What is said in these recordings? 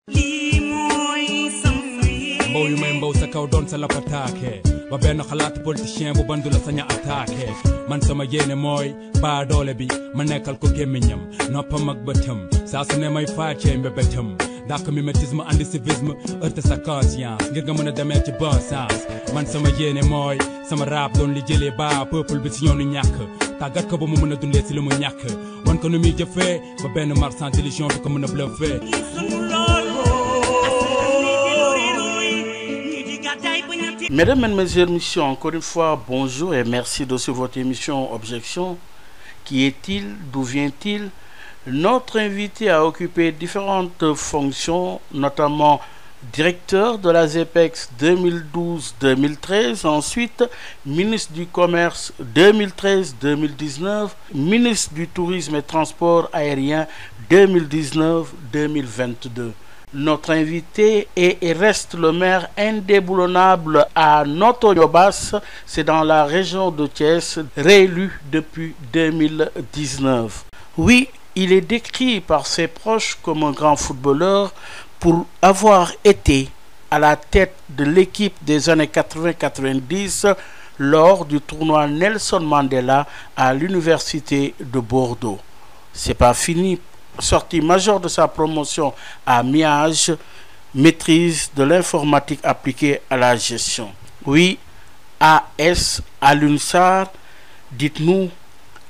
mbow yu may mbow sa kaw doon sa lapataake ba benn xalaat politicien bu bandu la saña attaqué man sama yéene mooy baa doole bi ma nekkal ko gémmiñam noppam ak bëtam saa su ne may faacee mbébétam ndax mimétisme andi civisme heurte sa conscience ngir nga mën a demee ci bon sens man sama yéene mooy sama rap doon li jëlee baa peuple bi si ñoonu ñàkk tàggat ko ba mu mën a dundee si li mu ñàkk wan ko nu muy jëfee ba benn marchand d'illusion du ko mën a bluffé. Mesdames, Mesdemoiselles, messieurs, encore une fois, bonjour et merci de suivre votre émission Objection. Qui est-il? D'où vient-il? Notre invité a occupé différentes fonctions, notamment directeur de la ZEPEX 2012-2013, ensuite ministre du Commerce 2013-2019, ministre du Tourisme et Transport aérien 2019-2022. Notre invité est et reste le maire indéboulonnable à Notto Diobass, c'est dans la région de Thiès, réélu depuis 2019. Oui, il est décrit par ses proches comme un grand footballeur pour avoir été à la tête de l'équipe des années 80-90 lors du tournoi Nelson Mandela à l'université de Bordeaux. C'est pas fini. Sorti major de sa promotion à Miage, maîtrise de l'informatique appliquée à la gestion. Oui, AS Alioune Sarr, dites-nous,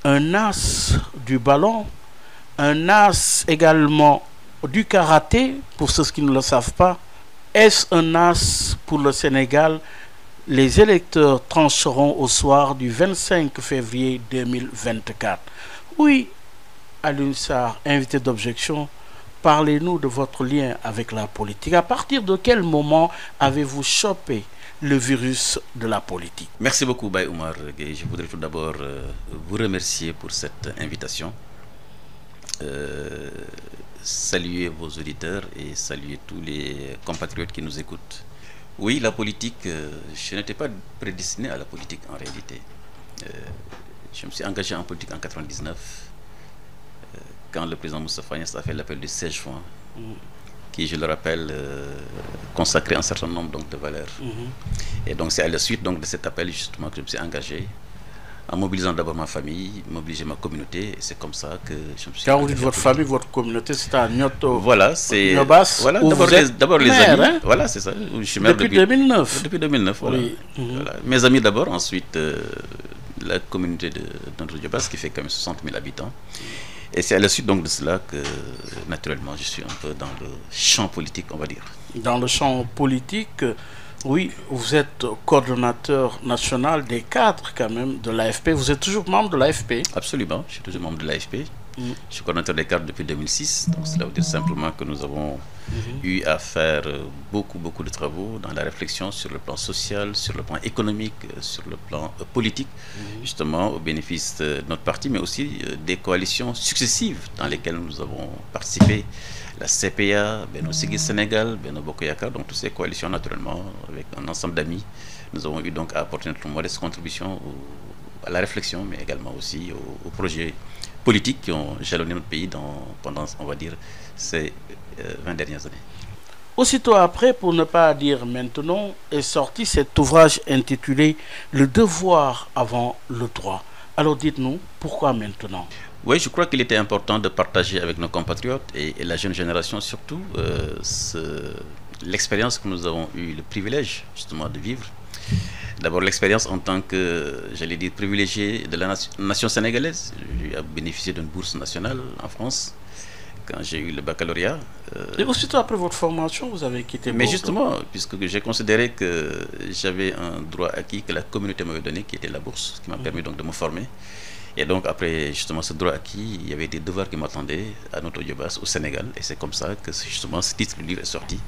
un as du ballon, un as également du karaté, pour ceux qui ne le savent pas. Est-ce un as pour le Sénégal? Les électeurs trancheront au soir du 25 février 2024. Oui, Alioune Sarr, invité d'Objection, parlez-nous de votre lien avec la politique. À partir de quel moment avez-vous chopé le virus de la politique? Merci beaucoup, Baye Oumar. Je voudrais tout d'abord vous remercier pour cette invitation. Saluer vos auditeurs et saluer tous les compatriotes qui nous écoutent. Oui, la politique, je n'étais pas prédestiné à la politique en réalité. Je me suis engagé en politique en 1999. Quand le président Moustapha Niasse a fait l'appel du 16 juin, qui, je le rappelle, consacrait un certain nombre donc, de valeurs. Et donc c'est à la suite donc, de cet appel justement que je me suis engagé, en mobilisant d'abord ma famille, mobiliser ma communauté, et c'est comme ça que je me suis... Quand vous dites votre famille, votre communauté, c'est à Notto Diobass. Voilà, d'abord les amis, hein? Voilà, c'est ça. Je suis maire depuis 2009. Depuis 2009, voilà. Oui. Voilà. Mes amis d'abord, ensuite la communauté de Notto Diobass qui fait quand même 60 000 habitants. Et c'est à la suite donc de cela que, naturellement, je suis un peu dans le champ politique, on va dire. Dans le champ politique, oui, vous êtes coordonnateur national des cadres quand même de l'AFP. Vous êtes toujours membre de l'AFP? Absolument, je suis toujours membre de l'AFP. Je suis coordonnateur des cadres depuis 2006. Donc cela veut dire simplement que nous avons eu à faire beaucoup de travaux dans la réflexion sur le plan social, sur le plan économique, sur le plan politique, justement au bénéfice de notre parti, mais aussi des coalitions successives dans lesquelles nous avons participé. La CPA, Benno Siggil Sénégal, Benno Bokk Yakaar, donc toutes ces coalitions naturellement, avec un ensemble d'amis, nous avons eu donc à apporter notre modeste contribution à la réflexion, mais également aussi aux projets politiques qui ont jalonné notre pays pendant, on va dire, ces 20 dernières années. Aussitôt après, pour ne pas dire maintenant, est sorti cet ouvrage intitulé « Le devoir avant le droit ». Alors dites-nous, pourquoi maintenant? Oui, je crois qu'il était important de partager avec nos compatriotes et la jeune génération surtout l'expérience que nous avons eu le privilège justement de vivre. D'abord l'expérience en tant que, j'allais dire, privilégié de la nation sénégalaise. J'ai bénéficié d'une bourse nationale en France quand j'ai eu le baccalauréat. Et aussitôt après votre formation, vous avez quitté Bordeaux. Mais justement, puisque j'ai considéré que j'avais un droit acquis que la communauté m'avait donné, qui était la bourse, qui m'a permis donc de me former. Et donc après justement ce droit acquis, il y avait des devoirs qui m'attendaient à Notto Diobass au Sénégal. Et c'est comme ça que justement ce titre du livre est sorti.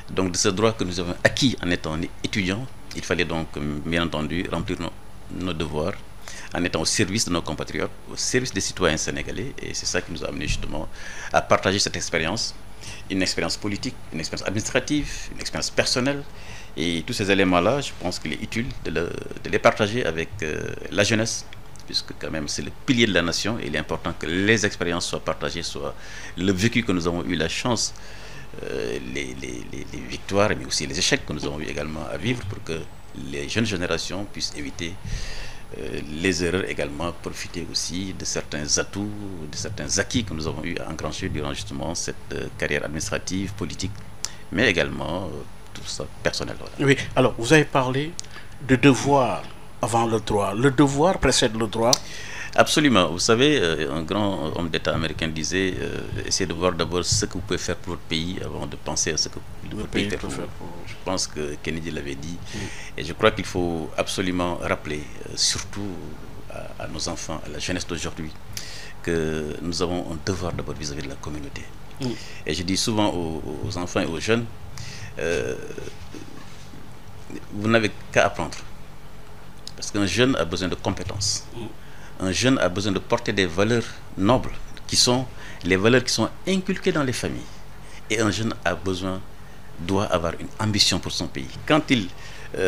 Donc de ce droit que nous avons acquis en étant étudiants, il fallait donc bien entendu remplir nos devoirs en étant au service de nos compatriotes, au service des citoyens sénégalais. Et c'est ça qui nous a amené justement à partager cette expérience, une expérience politique, une expérience administrative, une expérience personnelle. Et tous ces éléments-là, je pense qu'il est utile de les partager avec la jeunesse, puisque quand même c'est le pilier de la nation et il est important que les expériences soient partagées, soit le vécu que nous avons eu la chance les victoires, mais aussi les échecs que nous avons eu également à vivre pour que les jeunes générations puissent éviter les erreurs également, profiter aussi de certains atouts, de certains acquis que nous avons eu à engrancher durant justement cette carrière administrative, politique, mais également tout ça personnel. Voilà. Oui, alors vous avez parlé de devoir avant le droit. Le devoir précède le droit. Absolument. Vous savez, un grand homme d'État américain disait essayez de voir d'abord ce que vous pouvez faire pour votre pays avant de penser à ce que votre pays fait pour vous. Je pense que Kennedy l'avait dit. Et je crois qu'il faut absolument rappeler, surtout à nos enfants, à la jeunesse d'aujourd'hui, que nous avons un devoir d'abord vis-à-vis de la communauté. Et je dis souvent aux enfants et aux jeunes, vous n'avez qu'à apprendre. Parce qu'un jeune a besoin de compétences. Un jeune a besoin de porter des valeurs nobles, qui sont les valeurs qui sont inculquées dans les familles. Et un jeune doit avoir une ambition pour son pays. Quand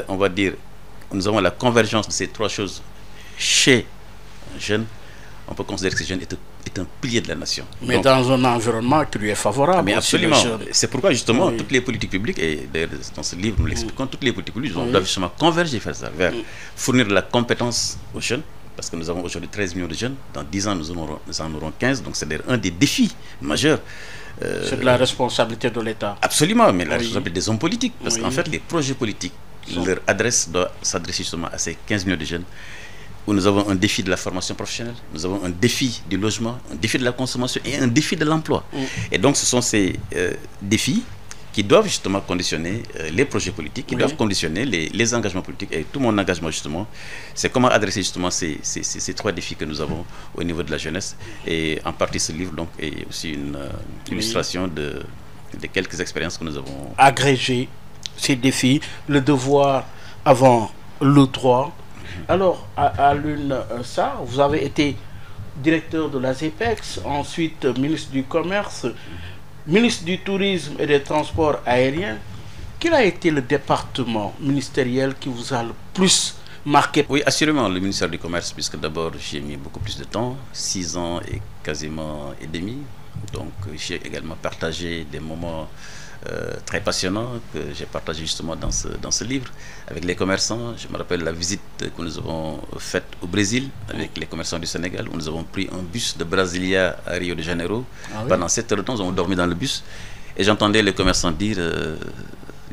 on va dire, nous avons la convergence de ces trois choses chez un jeune, on peut considérer que ce jeune est un pilier de la nation. Mais donc, dans un environnement qui lui est favorable. Mais absolument. C'est pourquoi justement toutes les politiques publiques, et d'ailleurs dans ce livre nous l'expliquons, toutes les politiques publiques doivent justement converger vers fournir de la compétence aux jeunes. Parce que nous avons aujourd'hui 13 millions de jeunes, dans 10 ans nous en aurons 15, donc c'est un des défis majeurs. C'est de la responsabilité de l'État. Absolument, mais la responsabilité des hommes politiques, parce qu'en fait les projets politiques, leur adresse doit s'adresser justement à ces 15 millions de jeunes, où nous avons un défi de la formation professionnelle, nous avons un défi du logement, un défi de la consommation et un défi de l'emploi. Et donc ce sont ces défis qui doivent justement conditionner les projets politiques, qui doivent conditionner les engagements politiques. Et tout mon engagement justement, c'est comment adresser justement ces trois défis que nous avons au niveau de la jeunesse. Et en partie ce livre donc est aussi une illustration de quelques expériences que nous avons. Agréger ces défis, le devoir avant le droit. Alors, à l'une ça, vous avez été directeur de la ZEPEX, ensuite ministre du Commerce, ministre du Tourisme et des Transports aériens. Quel a été le département ministériel qui vous a le plus marqué? Oui, assurément le ministère du Commerce, puisque d'abord j'ai mis beaucoup plus de temps, 6 ans et quasiment et demi. Donc j'ai également partagé des moments très passionnants que j'ai partagé justement dans ce livre avec les commerçants. Je me rappelle la visite que nous avons faite au Brésil avec les commerçants du Sénégal, où nous avons pris un bus de Brasilia à Rio de Janeiro. Pendant 7 heures de temps, nous avons dormi dans le bus et j'entendais les commerçants dire,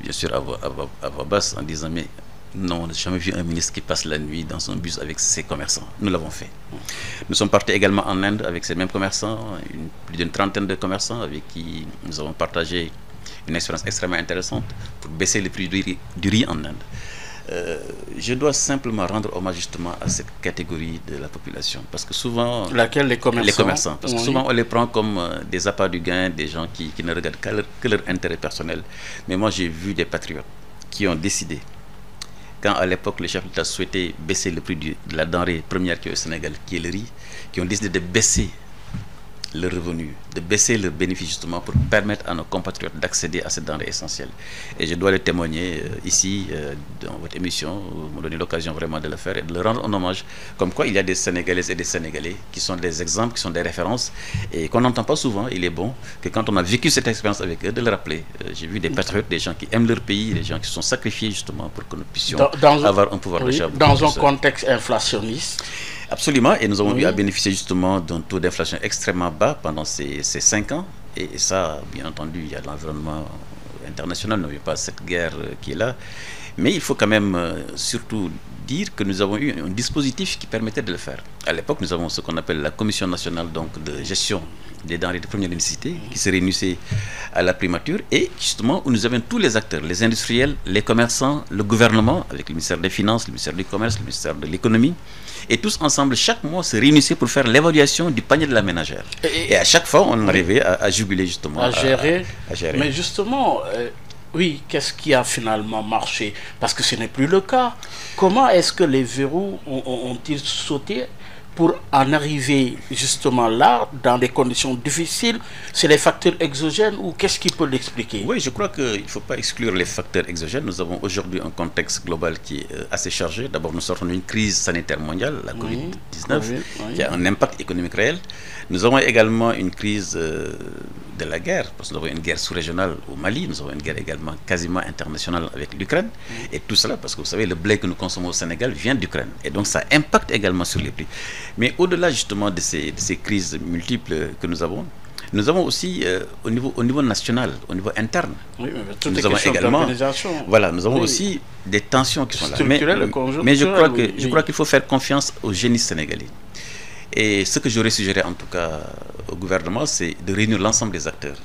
bien sûr à voix basse, en disant mais non, on n'a jamais vu un ministre qui passe la nuit dans son bus avec ses commerçants. Nous l'avons fait. Nous sommes partis également en Inde avec ces mêmes commerçants, plus d'une trentaine de commerçants avec qui nous avons partagé une expérience extrêmement intéressante pour baisser le prix du riz en Inde. Je dois simplement rendre hommage justement à cette catégorie de la population, parce que souvent... Laquelle? Les commerçants. Parce que souvent on les prend comme des appâts du gain, des gens qui ne regardent que leur intérêt personnel. Mais moi j'ai vu des patriotes qui ont décidé, quand à l'époque le chef d'État souhaitait baisser le prix de la denrée première qui est au Sénégal, qui est le riz, qui ont décidé de baisser leurs revenus, de baisser leurs bénéfices justement pour permettre à nos compatriotes d'accéder à cette denrée essentielle. Et je dois le témoigner ici dans votre émission, vous me donnez l'occasion vraiment de le faire et de leur rendre un hommage, comme quoi il y a des Sénégalaises et des Sénégalais qui sont des exemples, qui sont des références et qu'on n'entend pas souvent. Il est bon que quand on a vécu cette expérience avec eux, de le rappeler. J'ai vu des patriotes, des gens qui aiment leur pays, des gens qui se sont sacrifiés justement pour que nous puissions avoir un pouvoir d'achat. Dans un contexte inflationniste. Absolument, et nous avons eu à bénéficier justement d'un taux d'inflation extrêmement bas pendant ces 5 ans. Et ça, bien entendu, il y a l'environnement international, il n'y a pas cette guerre qui est là. Mais il faut quand même surtout dire que nous avons eu un dispositif qui permettait de le faire. À l'époque, nous avons ce qu'on appelle la Commission nationale donc, de gestion des denrées de première nécessité qui se réunissait à la primature et justement où nous avions tous les acteurs, les industriels, les commerçants, le gouvernement avec le ministère des Finances, le ministère du Commerce, le ministère de l'Économie. Et tous ensemble, chaque mois, se réunissaient pour faire l'évaluation du panier de la ménagère. Et à chaque fois, on arrivait à juguler justement. À gérer. À gérer. Mais justement, oui, qu'est-ce qui a finalement marché? Parce que ce n'est plus le cas. Comment est-ce que les verrous ont-ils sauté pour en arriver justement là, dans des conditions difficiles? C'est les facteurs exogènes ou qu'est-ce qui peut l'expliquer? Oui, je crois qu'il ne faut pas exclure les facteurs exogènes. Nous avons aujourd'hui un contexte global qui est assez chargé. D'abord, nous sortons d'une crise sanitaire mondiale, la Covid-19, qui a un impact économique réel. Nous avons également une crise de la guerre, parce que nous avons une guerre sous-régionale au Mali, nous avons une guerre également quasiment internationale avec l'Ukraine, et tout cela parce que vous savez, le blé que nous consommons au Sénégal vient d'Ukraine, et donc ça impacte également sur les prix. Mais au-delà justement de ces crises multiples que nous avons aussi au niveau national, au niveau interne, oui, nous avons également, voilà, nous avons aussi des tensions qui sont là. Mais je crois qu'il faut faire confiance au génie sénégalais. Et ce que j'aurais suggéré en tout cas au gouvernement, c'est de réunir l'ensemble des acteurs,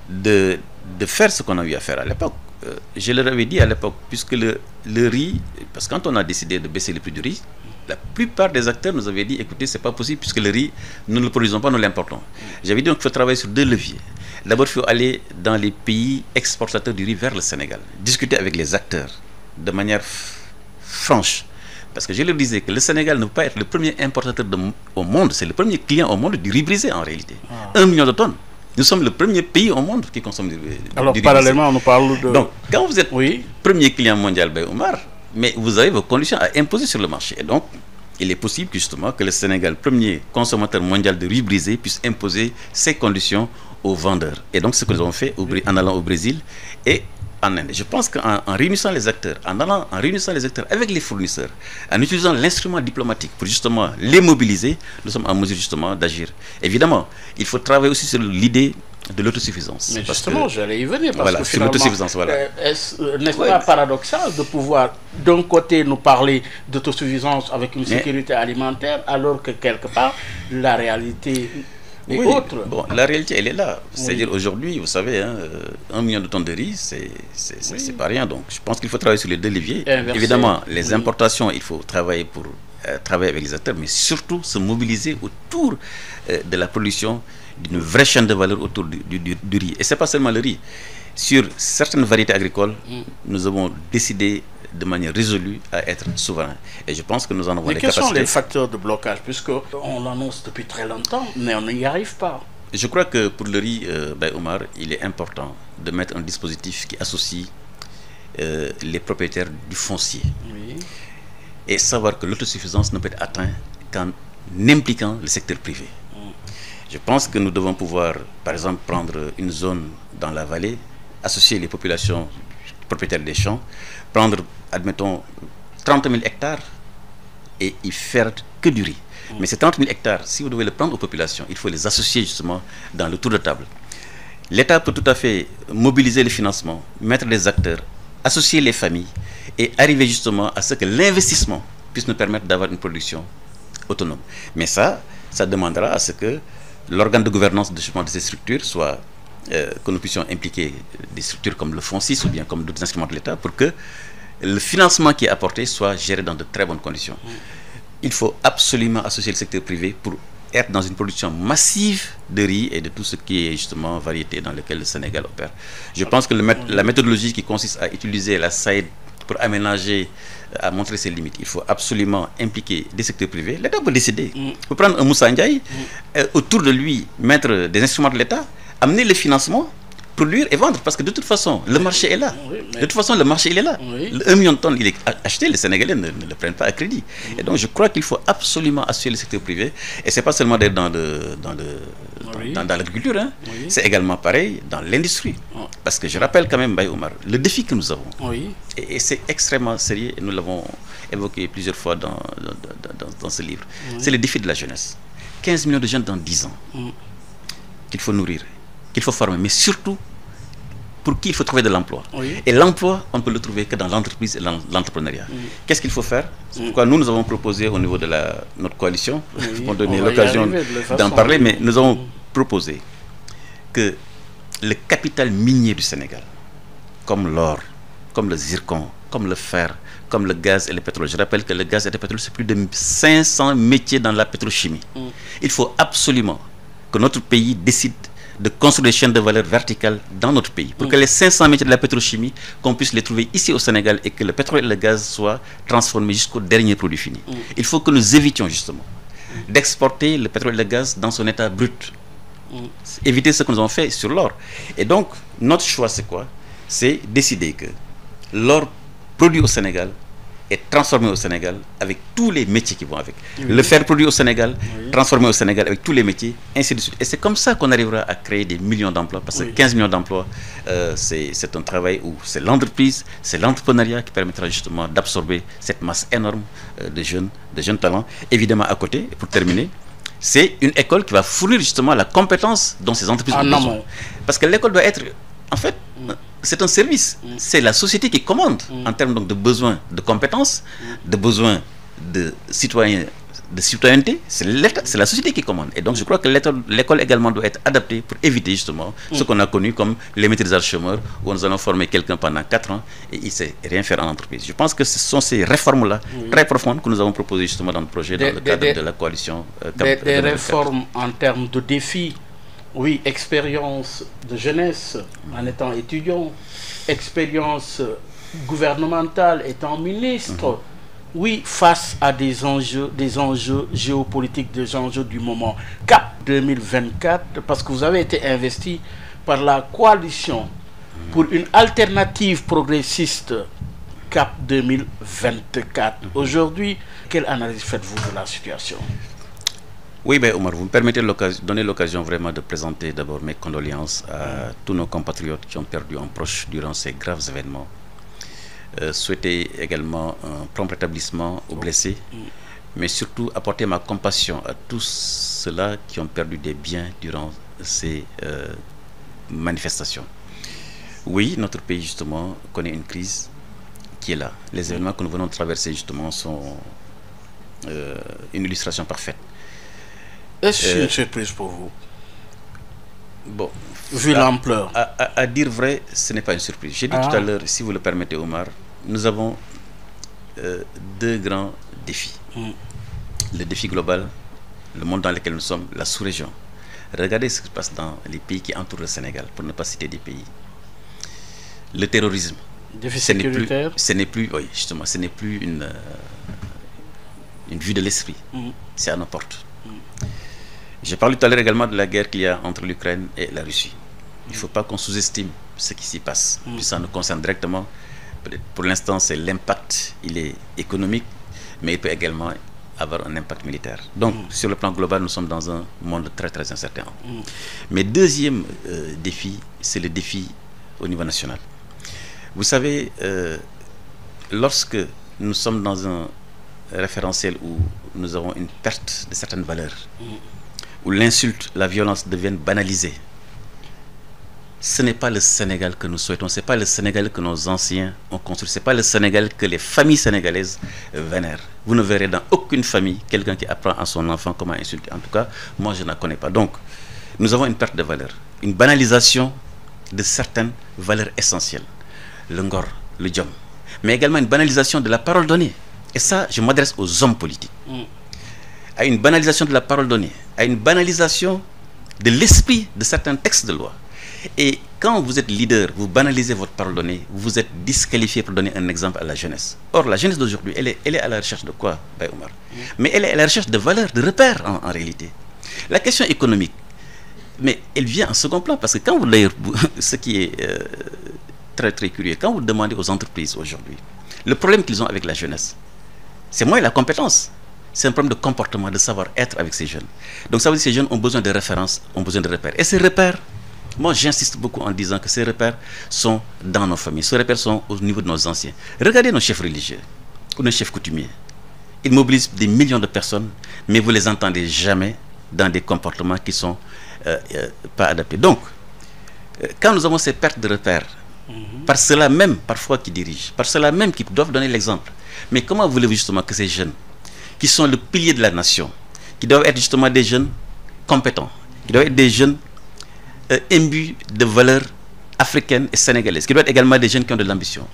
de faire ce qu'on a eu à faire à l'époque. Je leur avais dit à l'époque, puisque le riz, parce que quand on a décidé de baisser le prix du riz, la plupart des acteurs nous avaient dit, écoutez, c'est pas possible, puisque le riz, nous ne le produisons pas, nous l'importons. J'avais dit donc qu'il faut travailler sur deux leviers. D'abord, il faut aller dans les pays exportateurs du riz vers le Sénégal, discuter avec les acteurs de manière franche. Parce que je leur disais que le Sénégal ne peut pas être le premier importateur au monde, c'est le premier client au monde du riz brisé en réalité. 1 million de tonnes. Nous sommes le premier pays au monde qui consomme du riz. Alors parallèlement, on nous parle de... Donc, quand vous êtes premier client mondial, Baye Oumar, mais vous avez vos conditions à imposer sur le marché. Et donc, il est possible justement que le Sénégal, premier consommateur mondial de riz brisé, puisse imposer ces conditions aux vendeurs. Et donc, ce que nous avons fait en allant au Brésil et en Inde. Je pense qu'en réunissant les acteurs, en réunissant les acteurs avec les fournisseurs, en utilisant l'instrument diplomatique pour justement les mobiliser, nous sommes en mesure justement d'agir. Évidemment, il faut travailler aussi sur l'idée de l'autosuffisance. Mais justement, j'allais y venir, parce voilà, que finalement, n'est-ce pas paradoxal de pouvoir d'un côté nous parler d'autosuffisance avec une sécurité alimentaire, alors que quelque part, la réalité... autre. Bon, la réalité, elle est là. C'est-à-dire aujourd'hui, vous savez, 1 million de tonnes de riz, c'est pas rien. Donc, je pense qu'il faut travailler sur les deux leviers. Évidemment, les importations, il faut travailler pour travailler avec les acteurs, mais surtout se mobiliser autour de la production d'une vraie chaîne de valeur autour du riz. Et c'est pas seulement le riz. Sur certaines variétés agricoles, nous avons décidé de manière résolue à être souverain. Et je pense que nous en avons les capacités. Mais quels sont les facteurs de blocage, puisqu'on l'annonce depuis très longtemps, mais on n'y arrive pas? Je crois que pour le riz, Baye Oumar, il est important de mettre un dispositif qui associe les propriétaires du foncier. Et savoir que l'autosuffisance ne peut être atteinte qu'en impliquant le secteur privé. Je pense que nous devons pouvoir, par exemple, prendre une zone dans la vallée, associer les populations propriétaires des champs, prendre, admettons, 30 000 hectares et y faire que du riz. Mais ces 30 000 hectares, si vous devez les prendre aux populations, il faut les associer justement dans le tour de table. L'État peut tout à fait mobiliser les financements, mettre des acteurs, associer les familles et arriver justement à ce que l'investissement puisse nous permettre d'avoir une production autonome. Mais ça demandera à ce que l'organe de gouvernance de ces structures soit... que nous puissions impliquer des structures comme le FONSIS ou bien comme d'autres instruments de l'État pour que le financement qui est apporté soit géré dans de très bonnes conditions. Il faut absolument associer le secteur privé pour être dans une production massive de riz et de tout ce qui est justement variété dans lequel le Sénégal opère. Je pense que la méthodologie qui consiste à utiliser la SAID pour aménager, à montrer ses limites, il faut absolument impliquer des secteurs privés. L'État peut décider. Il peut prendre un Moussa Ndiaye, autour de lui mettre des instruments de l'État, amener le financement, produire et vendre, parce que de toute façon, le marché est là. De toute façon, le marché, il est là. 1 million de tonnes, il est acheté, les Sénégalais ne le prennent pas à crédit. Et donc, je crois qu'il faut absolument assurer le secteur privé. Et c'est pas seulement d'être dans l'agriculture, c'est également pareil dans l'industrie. Parce que je rappelle quand même, Baye Oumar, le défi que nous avons, et c'est extrêmement sérieux, et nous l'avons évoqué plusieurs fois dans ce livre, c'est le défi de la jeunesse. 15 millions de jeunes dans 10 ans qu'il faut nourrir, qu'il faut former, mais surtout pour qui il faut trouver de l'emploi. Et l'emploi, on ne peut le trouver que dans l'entreprise et l'entrepreneuriat. Qu'est-ce qu'il faut faire? C'est pourquoi nous avons proposé au niveau de notre coalition, pour donner l'occasion d'en parler, mais nous avons proposé que le capital minier du Sénégal, comme l'or, comme le zircon, comme le fer, comme le gaz et le pétrole. Je rappelle que le gaz et le pétrole, c'est plus de 500 métiers dans la pétrochimie. Il faut absolument que notre pays décide de construire des chaînes de valeur verticales dans notre pays, pour que les 500 métiers de la pétrochimie, qu'on puisse les trouver ici au Sénégal et que le pétrole et le gaz soient transformés jusqu'au dernier produit fini. Il faut que nous évitions justement d'exporter le pétrole et le gaz dans son état brut. Éviter ce que nous avons fait sur l'or. Et donc, notre choix, c'est quoi? C'est décider que l'or produit au Sénégal et transformé au Sénégal avec tous les métiers qui vont avec. Le faire produire au Sénégal, transformé au Sénégal avec tous les métiers, ainsi de suite. Et c'est comme ça qu'on arrivera à créer des millions d'emplois, parce que 15 millions d'emplois, c'est un travail où c'est l'entreprise, c'est l'entrepreneuriat qui permettra justement d'absorber cette masse énorme de jeunes talents. Évidemment, à côté, pour terminer, c'est une école qui va fournir justement la compétence dont ces entreprises ont besoin. Parce que l'école doit être, en fait, c'est un service. C'est la société qui commande en termes donc de besoins de compétences, de besoins de citoyenneté. C'est la société qui commande. Et donc je crois que l'école également doit être adaptée pour éviter justement ce qu'on a connu comme les maîtrisages chômeurs, où nous allons former quelqu'un pendant 4 ans et il ne sait rien faire en entreprise. Je pense que ce sont ces réformes-là très profondes que nous avons proposées justement dans le projet, dans le cadre de la coalition. Des réformes en termes de défis. Oui, expérience de jeunesse en étant étudiant, expérience gouvernementale étant ministre. Oui, face à des enjeux géopolitiques, des enjeux du moment. Cap 2024, parce que vous avez été investi par la coalition pour une alternative progressiste Cap 2024. Aujourd'hui, quelle analyse faites-vous de la situation? Oui, ben Omar, vous me permettez de donner l'occasion vraiment de présenter d'abord mes condoléances à tous nos compatriotes qui ont perdu un proche durant ces graves événements. Souhaiter également un prompt rétablissement aux blessés, mais surtout apporter ma compassion à tous ceux-là qui ont perdu des biens durant ces manifestations. Oui, notre pays justement connaît une crise qui est là. Les événements que nous venons de traverser justement sont une illustration parfaite. Est-ce une surprise pour vous? Bon, vu l'ampleur. À dire vrai, ce n'est pas une surprise. J'ai dit tout à l'heure, si vous le permettez, Omar, nous avons 2 grands défis. Le défi global, le monde dans lequel nous sommes, la sous-région. Regardez ce qui se passe dans les pays qui entourent le Sénégal, pour ne pas citer des pays. Le terrorisme. Défi sécuritaire. Ce n'est plus, oui, justement, ce n'est plus une vue de l'esprit. C'est à nos portes. J'ai parlé tout à l'heure également de la guerre qu'il y a entre l'Ukraine et la Russie. Il ne faut pas qu'on sous-estime ce qui s'y passe. Puis ça nous concerne directement. Pour l'instant, c'est l'impact, il est économique, mais il peut également avoir un impact militaire. Donc, sur le plan global, nous sommes dans un monde très très incertain. Mais deuxième défi, c'est le défi au niveau national. Vous savez, lorsque nous sommes dans un référentiel où nous avons une perte de certaines valeurs, où l'insulte, la violence deviennent banalisées, ce n'est pas le Sénégal que nous souhaitons, ce n'est pas le Sénégal que nos anciens ont construit, ce n'est pas le Sénégal que les familles sénégalaises vénèrent. Vous ne verrez dans aucune famille quelqu'un qui apprend à son enfant comment insulter. En tout cas, moi je ne la connais pas. Donc, nous avons une perte de valeur, une banalisation de certaines valeurs essentielles. Le ngor, le djom, mais également une banalisation de la parole donnée. Et ça, je m'adresse aux hommes politiques. À une banalisation de la parole donnée, à une banalisation de l'esprit de certains textes de loi. Et quand vous êtes leader, vous banalisez votre parole donnée, vous êtes disqualifié pour donner un exemple à la jeunesse. Or, la jeunesse d'aujourd'hui, elle est à la recherche de quoi, Baye Omar? Mais elle est à la recherche de valeurs, de repères en réalité. La question économique, mais elle vient en second plan, parce que quand vous, d'ailleurs, ce qui est très très curieux, quand vous demandez aux entreprises aujourd'hui, le problème qu'ils ont avec la jeunesse, c'est moins la compétence, c'est un problème de comportement, de savoir-être avec ces jeunes. Donc ça veut dire que ces jeunes ont besoin de références, ont besoin de repères. Et ces repères, moi j'insiste beaucoup en disant que ces repères sont dans nos familles, ces repères sont au niveau de nos anciens. Regardez nos chefs religieux, ou nos chefs coutumiers. Ils mobilisent des millions de personnes, mais vous ne les entendez jamais dans des comportements qui ne sont pas adaptés. Donc, quand nous avons ces pertes de repères, par ceux-là même parfois qui dirigent, par ceux-là même qui doivent donner l'exemple, mais comment voulez-vous justement que ces jeunes, qui sont le pilier de la nation, qui doivent être justement des jeunes compétents, qui doivent être des jeunes imbus de valeurs africaines et sénégalaises, qui doivent être également des jeunes qui ont de l'ambition.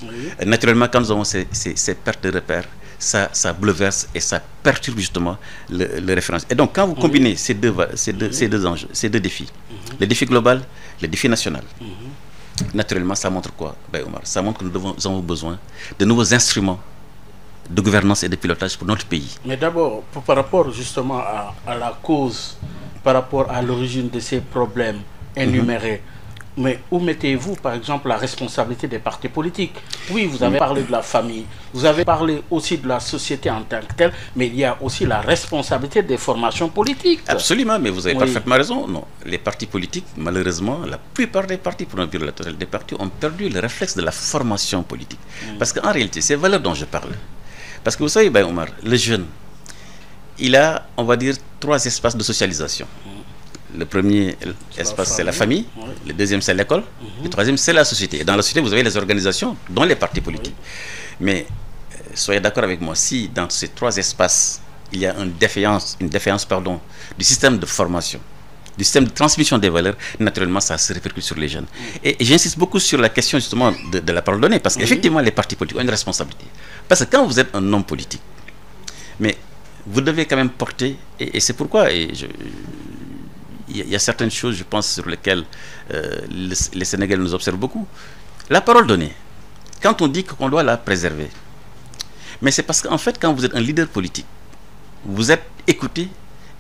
Naturellement, quand nous avons ces pertes de repères, ça bouleverse et ça perturbe justement le référence. Et donc, quand vous combinez ces deux enjeux, ces deux défis, le défi global, le défi national, naturellement, ça montre quoi, Baye Omar? Ça montre que nous avons besoin de nouveaux instruments de gouvernance et de pilotage pour notre pays. Mais d'abord, par rapport justement à la cause, par rapport à l'origine de ces problèmes énumérés, Mais où mettez-vous, par exemple, la responsabilité des partis politiques? Oui, vous avez parlé de la famille, vous avez parlé aussi de la société en tant que telle, mais il y a aussi la responsabilité des formations politiques. Absolument, mais vous avez parfaitement raison. Non, les partis politiques, malheureusement, la plupart des partis, pour ne pas dire la totalité des partis, ont perdu le réflexe de la formation politique. Parce qu'en réalité, c'est valeurs dont je parle. Parce que vous savez, Ben Omar, le jeune, il a, on va dire, 3 espaces de socialisation. Le premier espace, c'est la famille. Le deuxième, c'est l'école. Le troisième, c'est la société. Et dans la société, vous avez les organisations, dont les partis politiques. Mais soyez d'accord avec moi, si dans ces 3 espaces, il y a une défiance du système de formation, du système de transmission des valeurs, naturellement, ça se répercute sur les jeunes. Et j'insiste beaucoup sur la question, justement, de la parole donnée, parce qu'effectivement, les partis politiques ont une responsabilité. Parce que quand vous êtes un homme politique, mais vous devez quand même porter, et c'est pourquoi... Il y a certaines choses, je pense, sur lesquelles les Sénégalais nous observent beaucoup. La parole donnée, quand on dit qu'on doit la préserver, mais c'est parce qu'en fait, quand vous êtes un leader politique, vous êtes écouté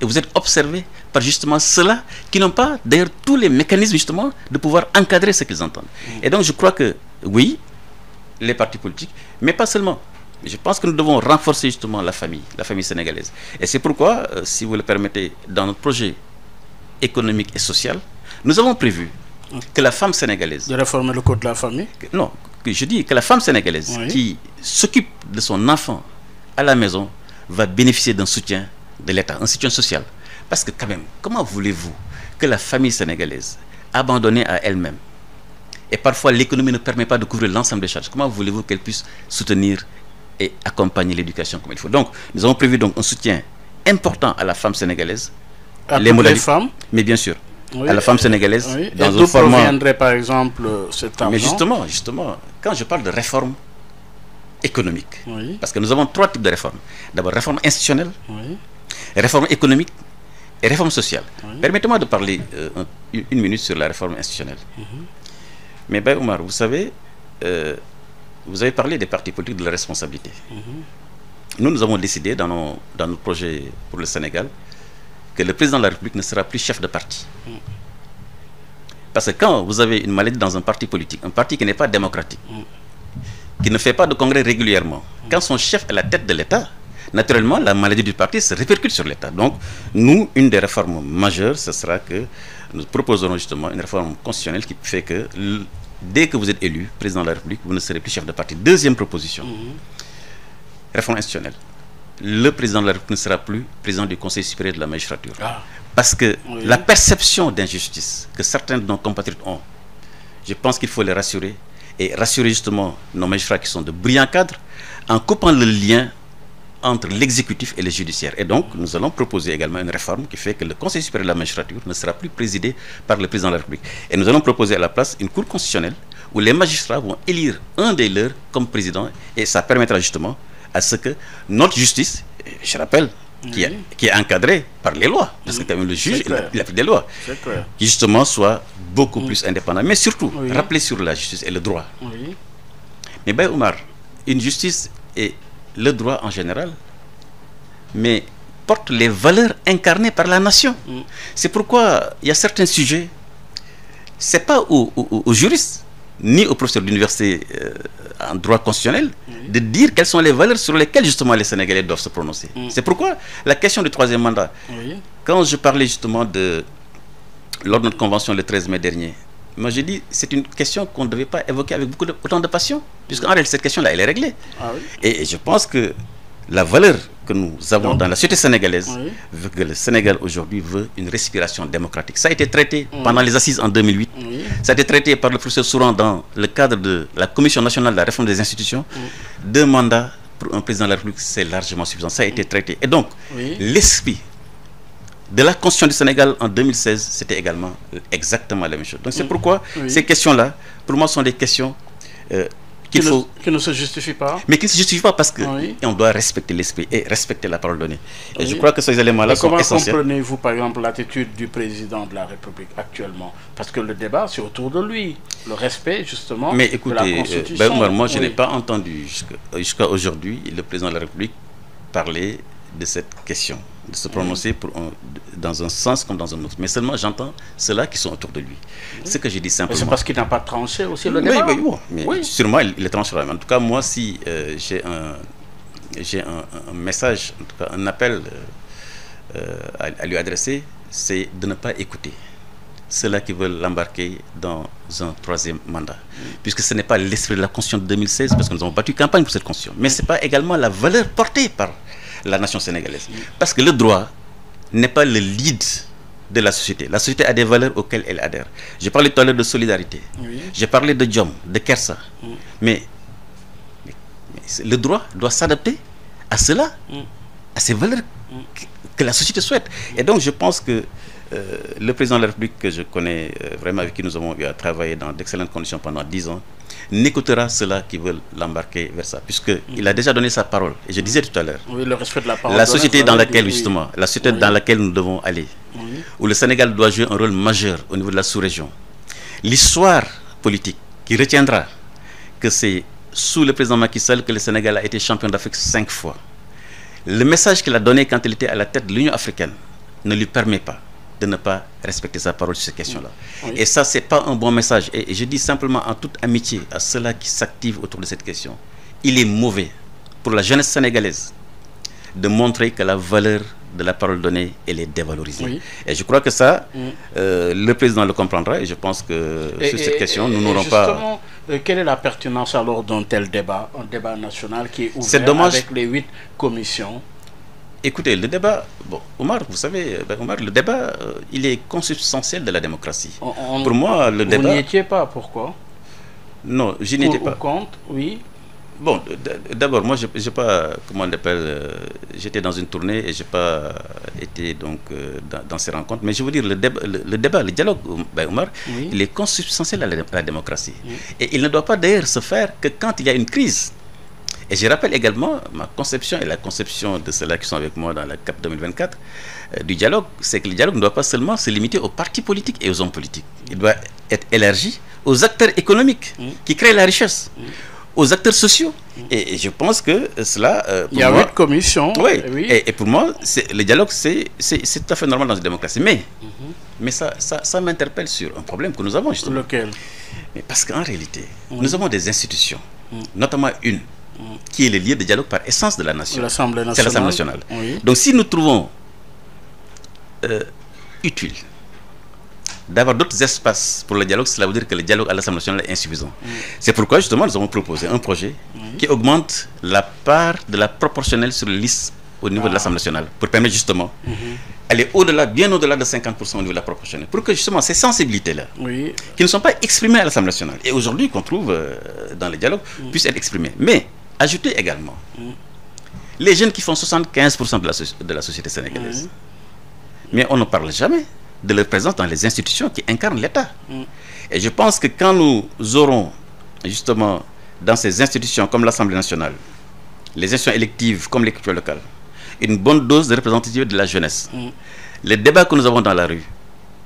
et vous êtes observé par justement ceux-là qui n'ont pas, d'ailleurs, tous les mécanismes, justement, de pouvoir encadrer ce qu'ils entendent. Et donc, je crois que, oui, les partis politiques, mais pas seulement. Je pense que nous devons renforcer, justement, la famille sénégalaise. Et c'est pourquoi, si vous le permettez, dans notre projet économique et social, nous avons prévu que la femme sénégalaise... De réformer le code de la famille? Non, je dis que la femme sénégalaise qui s'occupe de son enfant à la maison va bénéficier d'un soutien de l'État, un soutien social. Parce que quand même, comment voulez-vous que la famille sénégalaise, abandonnée à elle-même, et parfois l'économie ne permet pas de couvrir l'ensemble des charges, comment voulez-vous qu'elle puisse soutenir et accompagner l'éducation comme il faut? Donc, nous avons prévu donc un soutien important à la femme sénégalaise, à les femmes, mais bien sûr, à la femme sénégalaise, dans un format... proviendrait par exemple cet argent? Mais justement, quand je parle de réforme économique, parce que nous avons 3 types de réformes. D'abord, réforme institutionnelle, réforme économique et réforme sociale. Permettez-moi de parler une minute sur la réforme institutionnelle. Mais Ben Omar, vous savez, vous avez parlé des partis politiques, de la responsabilité. Nous avons décidé dans nos projets pour le Sénégal que le président de la République ne sera plus chef de parti. Parce que quand vous avez une maladie dans un parti politique, un parti qui n'est pas démocratique, qui ne fait pas de congrès régulièrement, quand son chef est la tête de l'État, naturellement, la maladie du parti se répercute sur l'État. Donc, nous, une des réformes majeures, ce sera que nous proposerons justement une réforme constitutionnelle qui fait que dès que vous êtes élu président de la République, vous ne serez plus chef de parti. Deuxième proposition, réforme institutionnelle. Le président de la République ne sera plus président du Conseil supérieur de la magistrature. Parce que la perception d'injustice que certains de nos compatriotes ont, je pense qu'il faut les rassurer, et rassurer justement nos magistrats qui sont de brillants cadres, en coupant le lien entre l'exécutif et le judiciaire. Et donc, nous allons proposer également une réforme qui fait que le Conseil supérieur de la magistrature ne sera plus présidé par le président de la République. Et nous allons proposer à la place une cour constitutionnelle où les magistrats vont élire un des leurs comme président, et ça permettra justement à ce que notre justice, je rappelle, qui est encadrée par les lois, parce que quand même le juge, il applique des lois, qui justement soit beaucoup plus indépendant, mais surtout, rappeler sur la justice et le droit. Mais Ben Omar, une justice et le droit en général, mais porte les valeurs incarnées par la nation. C'est pourquoi il y a certains sujets, c'est pas aux juristes, ni aux professeurs d'université en droit constitutionnel, de dire quelles sont les valeurs sur lesquelles justement les Sénégalais doivent se prononcer. C'est pourquoi la question du 3e mandat, quand je parlais justement lors de notre convention le 13 mai dernier, moi j'ai dit c'est une question qu'on ne devait pas évoquer avec autant de passion, puisqu'en réalité cette question-là elle est réglée. Et je pense que la valeur que nous avons dans la société sénégalaise, veut que le Sénégal aujourd'hui veut une respiration démocratique. Ça a été traité pendant les assises en 2008. Ça a été traité par le professeur Souran dans le cadre de la Commission nationale de la réforme des institutions. 2 mandats pour un président de la République, c'est largement suffisant. Ça a été traité. Et donc, l'esprit de la Constitution du Sénégal en 2016, c'était également exactement la même chose. Donc c'est pourquoi ces questions-là, pour moi, sont des questions qui ne se justifie pas. Mais qui ne se justifie pas parce qu'on doit respecter l'esprit et respecter la parole donnée. Et je crois que ces éléments-là sont essentiels. Comment comprenez-vous, par exemple, l'attitude du président de la République actuellement? Parce que le débat, c'est autour de lui. Le respect, justement, mais écoutez, de la Constitution. Moi, je n'ai pas entendu jusqu'à aujourd'hui le président de la République parler de cette question, de se prononcer dans un sens comme dans un autre. Mais seulement j'entends ceux-là qui sont autour de lui. Ce que je dis simplement... C'est parce qu'il n'a pas tranché aussi le débat. Mais sûrement il tranchera. En tout cas, moi, si j'ai un message, en tout cas un appel à lui adresser, c'est de ne pas écouter ceux-là qui veulent l'embarquer dans un troisième mandat. Puisque ce n'est pas l'esprit de la Constitution de 2016, parce que nous avons battu campagne pour cette Constitution, mais ce n'est pas également la valeur portée par la nation sénégalaise. Parce que le droit n'est pas le lead de la société. La société a des valeurs auxquelles elle adhère. J'ai parlé tout à l'heure de solidarité. J'ai parlé de Diom, de Kersa. Mais le droit doit s'adapter à cela, à ces valeurs que la société souhaite. Et donc je pense que le président de la République, que je connais vraiment, avec qui nous avons eu à travailler dans d'excellentes conditions pendant 10 ans, n'écoutera ceux-là qui veulent l'embarquer vers ça, puisqu'il a déjà donné sa parole. Et je disais tout à l'heure, le respect de la parole, la société dans laquelle, justement, la société dans laquelle nous devons aller, où le Sénégal doit jouer un rôle majeur au niveau de la sous-région, l'histoire politique qui retiendra que c'est sous le président Macky Sall que le Sénégal a été champion d'Afrique 5 fois. Le message qu'il a donné quand il était à la tête de l'Union africaine ne lui permet pas de ne pas respecter sa parole sur ces questions-là. Et ça, c'est pas un bon message. Et je dis simplement en toute amitié à ceux-là qui s'activent autour de cette question, il est mauvais pour la jeunesse sénégalaise de montrer que la valeur de la parole donnée, elle est dévalorisée. Et je crois que ça, le président le comprendra, et je pense que sur cette question, nous n'aurons pas... Quelle est la pertinence alors d'un tel débat, un débat national qui est ouvert avec les 8 commissions? Écoutez, le débat, bon, Omar, vous savez, Omar, le débat, il est consubstantiel de la démocratie. Pour moi, le débat... Vous n'y étiez pas, pourquoi? Non, je n'y étais pas. Pour ou contre, oui. Bon, d'abord, moi, j'ai pas, comment on appelle, j'étais dans une tournée et j'ai pas été donc dans ces rencontres. Mais je veux dire, le débat, le dialogue, Omar, il est consubstantiel à la démocratie. Et il ne doit pas d'ailleurs se faire que quand il y a une crise. Et je rappelle également ma conception et la conception de ceux-là qui sont avec moi dans la CAP 2024 du dialogue, c'est que le dialogue ne doit pas seulement se limiter aux partis politiques et aux hommes politiques. Il doit être élargi aux acteurs économiques qui créent la richesse, aux acteurs sociaux. Et je pense que cela... il y a 8 commissions. Oui. Et pour moi, le dialogue, c'est tout à fait normal dans une démocratie. Mais ça m'interpelle sur un problème que nous avons justement. Lequel? Mais parce qu'en réalité, nous avons des institutions, notamment une, qui est le lieu de dialogue par essence de la nation. L'Assemblée nationale. C'est l'Assemblée nationale. Donc si nous trouvons utile d'avoir d'autres espaces pour le dialogue, cela veut dire que le dialogue à l'Assemblée nationale est insuffisant. C'est pourquoi justement nous avons proposé un projet qui augmente la part de la proportionnelle sur les listes au niveau de l'Assemblée nationale, pour permettre justement aller au-delà, bien au-delà de 50% au niveau de la proportionnelle, pour que justement ces sensibilités-là, qui ne sont pas exprimées à l'Assemblée nationale, et aujourd'hui qu'on trouve dans le dialogue, puissent être exprimées. Mais ajouter également les jeunes qui font 75% de la société sénégalaise. Mais on ne parle jamais de leur présence dans les institutions qui incarnent l'État. Et je pense que quand nous aurons justement dans ces institutions comme l'Assemblée nationale, les institutions électives comme les cultures locales, une bonne dose de représentativité de la jeunesse, le débat que nous avons dans la rue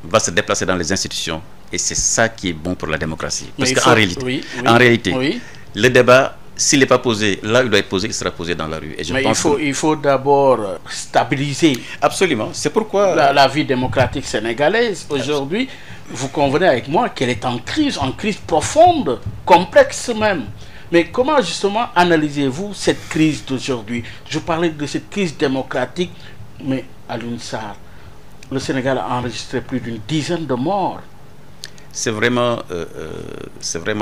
va se déplacer dans les institutions, et c'est ça qui est bon pour la démocratie. Parce qu'en réalité, le débat, s'il n'est pas posé là, il doit être posé, il sera posé dans la rue. Et je pense il faut d'abord stabiliser. Absolument. C'est pourquoi la vie démocratique sénégalaise aujourd'hui, vous convenez avec moi qu'elle est en crise profonde, complexe même. Mais comment justement analysez-vous cette crise d'aujourd'hui? Je parlais de cette crise démocratique, mais à l'UNSAR, le Sénégal a enregistré plus d'une dizaine de morts. C'est vraiment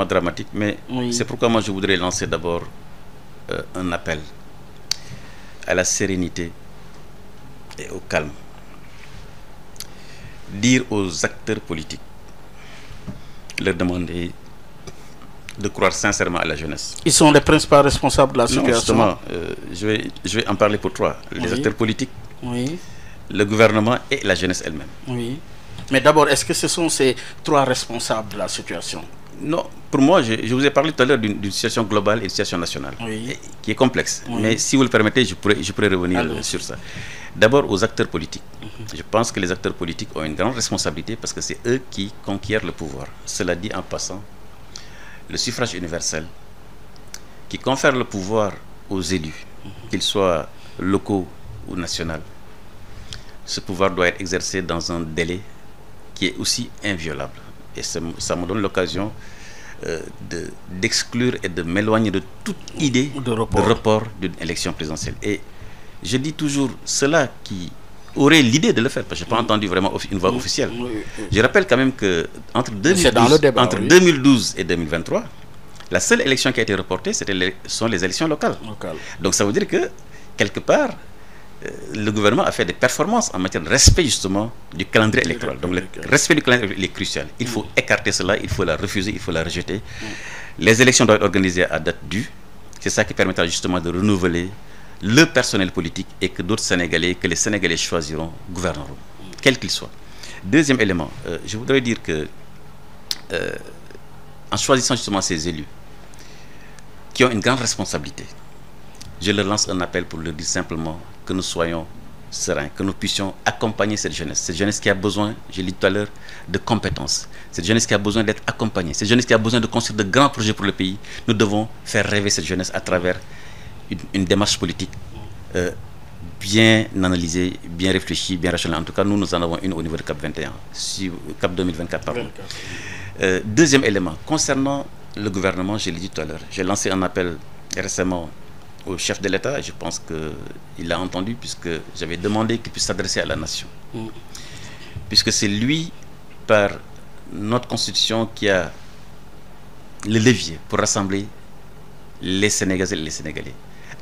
dramatique, mais c'est pourquoi moi je voudrais lancer d'abord un appel à la sérénité et au calme. Dire aux acteurs politiques, leur demander de croire sincèrement à la jeunesse. Ils sont les principaux responsables de la situation. Non, justement, je vais en parler pour trois. Les acteurs politiques, le gouvernement et la jeunesse elle-même. Mais d'abord, est-ce que ce sont ces 3 responsables de la situation? Non, pour moi, je vous ai parlé tout à l'heure d'une situation globale et une situation nationale, qui est complexe. Mais si vous le permettez, je pourrais revenir sur ça. D'abord, aux acteurs politiques. Je pense que les acteurs politiques ont une grande responsabilité parce que c'est eux qui conquièrent le pouvoir. Cela dit en passant, le suffrage universel, qui confère le pouvoir aux élus, qu'ils soient locaux ou national, ce pouvoir doit être exercé dans un délai qui est aussi inviolable. Et ça me donne l'occasion d'exclure et de m'éloigner de toute idée de report d'une élection présidentielle. Et je dis toujours, ceux-là qui auraient l'idée de le faire, parce que je n'ai pas entendu vraiment une voix officielle. Je rappelle quand même que entre 2012 et 2023, la seule élection qui a été reportée, sont les élections locales. Donc ça veut dire que, quelque part, le gouvernement a fait des performances en matière de respect justement du calendrier électoral. Donc le respect du calendrier est crucial. Il faut écarter cela, il faut la refuser, il faut la rejeter. Les élections doivent être organisées à date due. C'est ça qui permettra justement de renouveler le personnel politique et que d'autres Sénégalais, que les Sénégalais choisiront, gouverneront, quel qu'il soit. Deuxième élément, je voudrais dire que en choisissant justement ces élus qui ont une grande responsabilité, je leur lance un appel pour leur dire simplement que nous soyons sereins, que nous puissions accompagner cette jeunesse qui a besoin, je l'ai dit tout à l'heure, de compétences, cette jeunesse qui a besoin d'être accompagnée, cette jeunesse qui a besoin de construire de grands projets pour le pays. Nous devons faire rêver cette jeunesse à travers une démarche politique bien analysée, bien réfléchie, bien rationnelle. En tout cas, nous en avons une au niveau de CAP 21, CAP 2024, pardon. Deuxième élément, concernant le gouvernement, je l'ai dit tout à l'heure, j'ai lancé un appel récemment au chef de l'État, et je pense qu'il l'a entendu, puisque j'avais demandé qu'il puisse s'adresser à la nation. Puisque c'est lui, par notre constitution, qui a le levier pour rassembler les Sénégalais et les Sénégalais,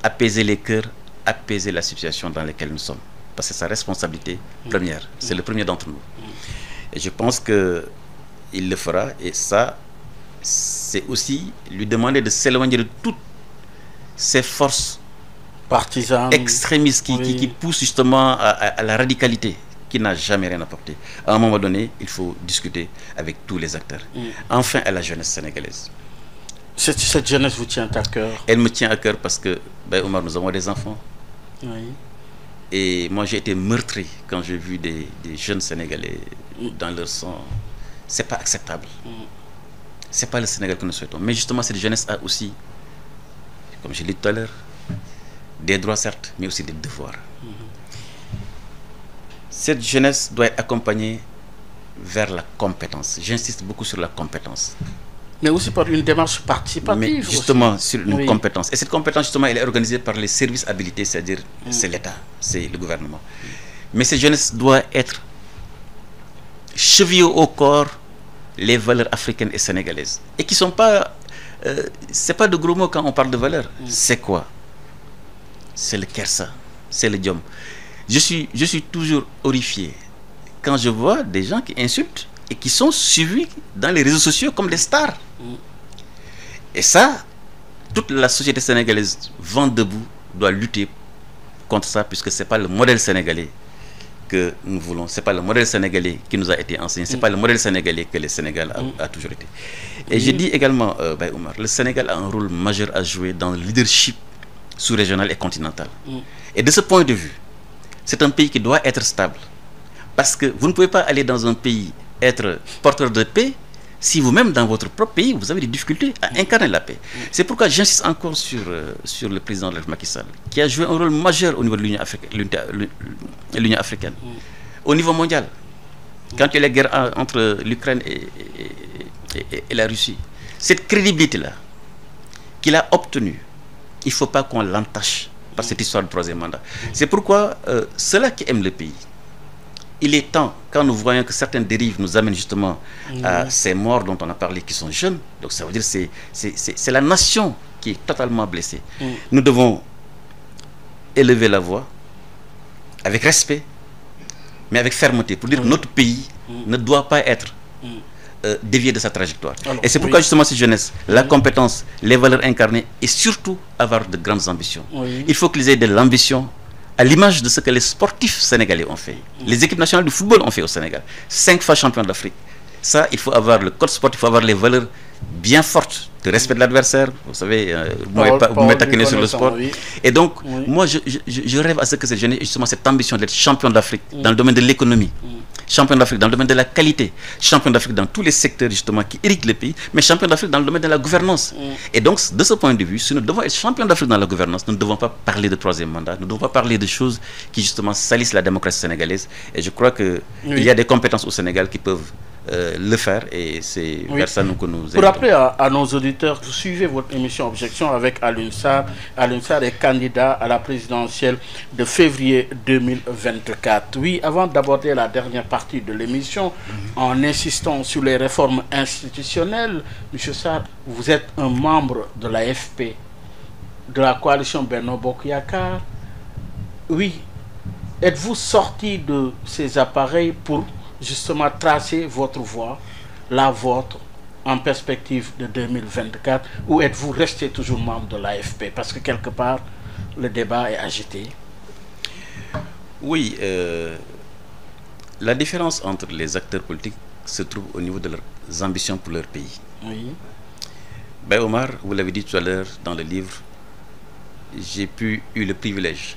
apaiser les cœurs, apaiser la situation dans laquelle nous sommes. Parce que c'est sa responsabilité première, c'est le premier d'entre nous. Et je pense qu'il le fera, et ça, c'est aussi lui demander de s'éloigner de toutes ces forces partisanes, extrémistes qui poussent justement à la radicalité, qui n'a jamais rien apporté. À un moment donné, il faut discuter avec tous les acteurs. Enfin, à la jeunesse sénégalaise. Cette jeunesse vous tient à cœur? Elle me tient à cœur parce que, Omar, nous avons des enfants. Et moi, j'ai été meurtri quand j'ai vu des jeunes Sénégalais dans leur sang. C'est pas acceptable. C'est pas le Sénégal que nous souhaitons. Mais justement, cette jeunesse a aussi, comme je l'ai dit tout à l'heure, des droits certes, mais aussi des devoirs. Cette jeunesse doit être accompagnée vers la compétence. J'insiste beaucoup sur la compétence. Mais aussi par une démarche participative. Mais justement, sur une compétence. Et cette compétence, justement, elle est organisée par les services habilités, c'est-à-dire c'est l'État, c'est le gouvernement. Mais cette jeunesse doit être chevillée au corps les valeurs africaines et sénégalaises. Et qui ne sont pas... c'est pas de gros mots quand on parle de valeurs. C'est quoi? C'est le Kersa, c'est le Diom. Je suis toujours horrifié quand je vois des gens qui insultent et qui sont suivis dans les réseaux sociaux comme des stars. Et ça, toute la société sénégalaise vent debout doit lutter contre ça, puisque ce n'est pas le modèle sénégalais que nous voulons, ce n'est pas le modèle sénégalais qui nous a été enseigné, ce n'est pas le modèle sénégalais que le Sénégal a toujours été. Et je dis également, Omar, le Sénégal a un rôle majeur à jouer dans le leadership sous-régional et continental. Et de ce point de vue, c'est un pays qui doit être stable. Parce que vous ne pouvez pas aller dans un pays être porteur de paix si vous-même dans votre propre pays vous avez des difficultés à incarner la paix. C'est pourquoi j'insiste encore sur le président de Macky Sall, qui a joué un rôle majeur au niveau de l'Union africaine, au niveau mondial. Quand il y a la guerre entre l'Ukraine et la Russie, cette crédibilité-là qu'il a obtenue, il ne faut pas qu'on l'entache par cette histoire de troisième mandat. C'est pourquoi ceux-là qui aiment le pays, il est temps, quand nous voyons que certaines dérives nous amènent justement à ces morts dont on a parlé, qui sont jeunes, donc ça veut dire que c'est la nation qui est totalement blessée. Nous devons élever la voix avec respect, mais avec fermeté, pour dire que notre pays ne doit pas être dévié de sa trajectoire. Alors, et c'est pourquoi justement cette jeunesse, la compétence, les valeurs incarnées, et surtout avoir de grandes ambitions. Il faut qu'ils aient de l'ambition, à l'image de ce que les sportifs sénégalais ont fait. Les équipes nationales du football ont fait au Sénégal. 5 fois champions d'Afrique. Ça, il faut avoir le code sportif, il faut avoir les valeurs bien fortes de respect de l'adversaire. Vous savez, vous m'êtes taquiné sur le sport. Et donc, moi, je rêve à ce que cette jeunesse, justement, cette ambition d'être champion d'Afrique dans le domaine de l'économie, champion d'Afrique dans le domaine de la qualité, champion d'Afrique dans tous les secteurs justement qui irriguent le pays, mais champion d'Afrique dans le domaine de la gouvernance. Et donc, de ce point de vue, si nous devons être champion d'Afrique dans la gouvernance, nous ne devons pas parler de troisième mandat, nous ne devons pas parler de choses qui justement salissent la démocratie sénégalaise. Et je crois qu'il y a des compétences au Sénégal qui peuvent le faire, et c'est vers ça que nous Pour rappeler à nos auditeurs, vous suivez votre émission Objection avec Alioune Sarr. Alioune Sarr est candidat à la présidentielle de février 2024. Oui, avant d'aborder la dernière partie de l'émission, en insistant sur les réformes institutionnelles, M. Sarr, vous êtes un membre de l'AFP, de la coalition Benno Bokk Yakaar. Oui, êtes-vous sorti de ces appareils pour justement tracer votre voie, la vôtre, en perspective de 2024, ou êtes-vous resté toujours membre de l'AFP? Parce que quelque part, le débat est agité. Oui, la différence entre les acteurs politiques se trouve au niveau de leurs ambitions pour leur pays. Oui. Ben Omar, vous l'avez dit tout à l'heure dans le livre, j'ai eu le privilège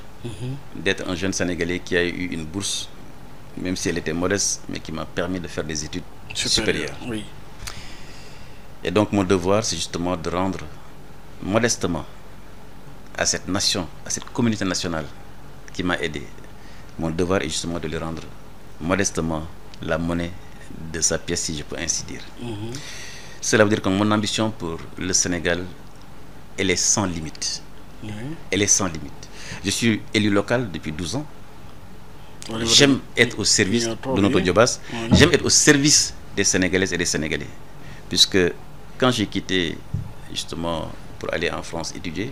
d'être un jeune Sénégalais qui a eu une bourse, même si elle était modeste, mais qui m'a permis de faire des études supérieures. Oui. Et donc mon devoir, c'est justement de rendre modestement à cette nation, à cette communauté nationale qui m'a aidé, mon devoir est justement de lui rendre modestement la monnaie de sa pièce, si je peux ainsi dire. Cela veut dire que mon ambition pour le Sénégal, elle est sans limite. Elle est sans limite. Je suis élu local depuis 12 ans. J'aime être au service de notre Djobas. J'aime être au service des Sénégalaises et des Sénégalais. Puisque quand j'ai quitté justement pour aller en France étudier,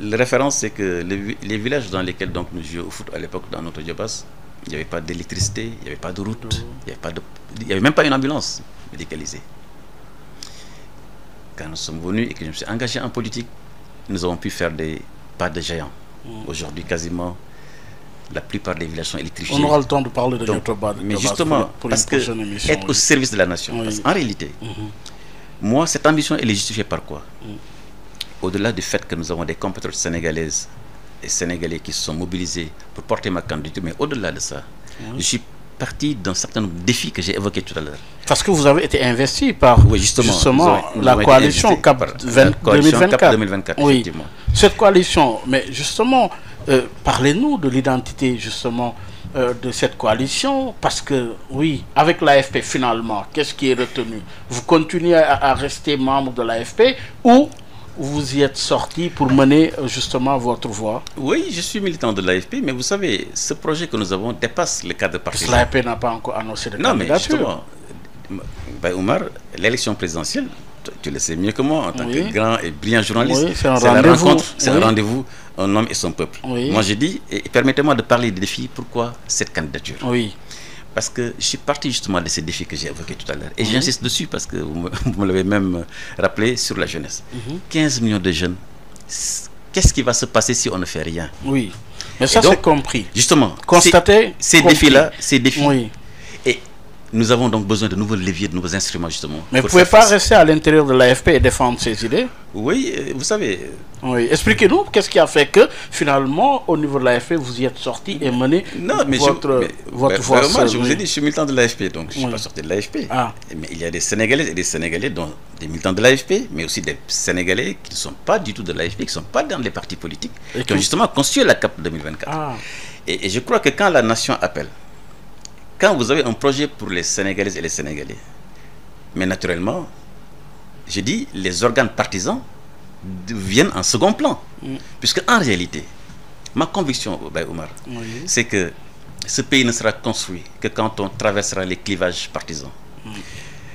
la référence c'est que les villages dans lesquels donc nous jouions au foot à l'époque dans notre Djobas, il n'y avait pas d'électricité, il n'y avait pas de route, il n'y avait même pas une ambulance médicalisée. Quand nous sommes venus et que je me suis engagé en politique, nous avons pu faire des pas de géants. Aujourd'hui, quasiment, la plupart des villages sont électrifiés. On aura le temps de parler de notre base. Mais justement, parce que être au service de la nation. Parce qu'en réalité, moi, cette ambition, elle est justifiée par quoi? Au-delà du fait que nous avons des compatriotes sénégalaises et sénégalais qui se sont mobilisés pour porter ma candidature, mais au-delà de ça, je suis parti d'un certain nombre de défis que j'ai évoqués tout à l'heure. Parce que vous avez été investi par justement la coalition CAP 2024. Oui. Effectivement. Cette coalition, mais justement, parlez-nous de l'identité justement de cette coalition, parce que oui, avec l'AFP finalement, qu'est-ce qui est retenu? Vous continuez à rester membre de l'AFP ou vous y êtes sorti pour mener justement votre voie? Oui, je suis militant de l'AFP, mais vous savez, ce projet que nous avons dépasse le cadre partisan. L'AFP n'a pas encore annoncé de candidature. Non, mais justement, ben Omar, l'élection présidentielle, tu le sais mieux que moi en tant que grand et brillant journaliste. Oui, c'est un rendez-vous. C'est un rendez-vous, un homme et son peuple. Moi, j'ai dit, et permettez-moi de parler des défis, pourquoi cette candidature? Oui. Parce que je suis parti justement de ces défis que j'ai évoqués tout à l'heure. Et j'insiste dessus parce que vous me l'avez même rappelé sur la jeunesse. 15 millions de jeunes, qu'est-ce qui va se passer si on ne fait rien? Oui, mais ça c'est compris. Justement, constater ces défis-là, ces défis. Oui. Et nous avons donc besoin de nouveaux leviers, de nouveaux instruments justement. Mais vous ne pouvez pas rester à l'intérieur de l'AFP et défendre ces idées? Oui, vous savez... Oui, expliquez-nous qu'est-ce qui a fait que finalement au niveau de l'AFP vous y êtes sorti et mené votre voie seule. Je vous ai dit, je suis militant de l'AFP, donc je ne suis pas sorti de l'AFP. Mais il y a des Sénégalaises et des Sénégalais, dont des militants de l'AFP, mais aussi des Sénégalais qui ne sont pas du tout de l'AFP, qui ne sont pas dans les partis politiques, qui ont justement constitué la CAP 2024. Et je crois que quand la nation appelle, quand vous avez un projet pour les Sénégalaises et les Sénégalais, mais naturellement, je dis, les organes partisans viennent en second plan. Puisque en réalité, ma conviction, Omar, c'est que ce pays ne sera construit que quand on traversera les clivages partisans.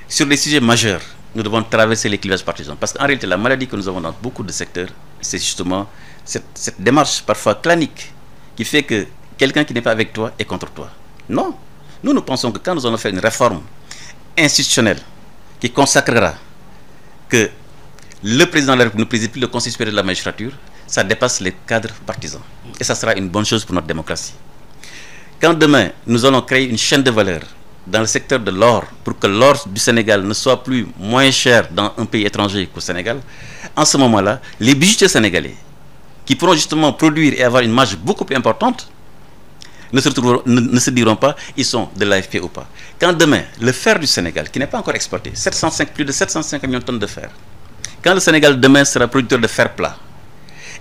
Sur les sujets majeurs, nous devons traverser les clivages partisans. Parce qu'en réalité, la maladie que nous avons dans beaucoup de secteurs, c'est justement cette démarche parfois clanique qui fait que quelqu'un qui n'est pas avec toi est contre toi. Non. Nous pensons que quand nous allons faire une réforme institutionnelle qui consacrera que le président de la République ne préside plus le Conseil supérieur de la magistrature, ça dépasse les cadres partisans. Et ça sera une bonne chose pour notre démocratie. Quand demain, nous allons créer une chaîne de valeur dans le secteur de l'or, pour que l'or du Sénégal ne soit plus moins cher dans un pays étranger qu'au Sénégal, en ce moment-là, les bijoutiers sénégalais, qui pourront justement produire et avoir une marge beaucoup plus importante, ne se diront pas ils sont de l'AFP ou pas. Quand demain, le fer du Sénégal, qui n'est pas encore exporté, plus de 705 millions de tonnes de fer, quand le Sénégal demain sera producteur de fer plat,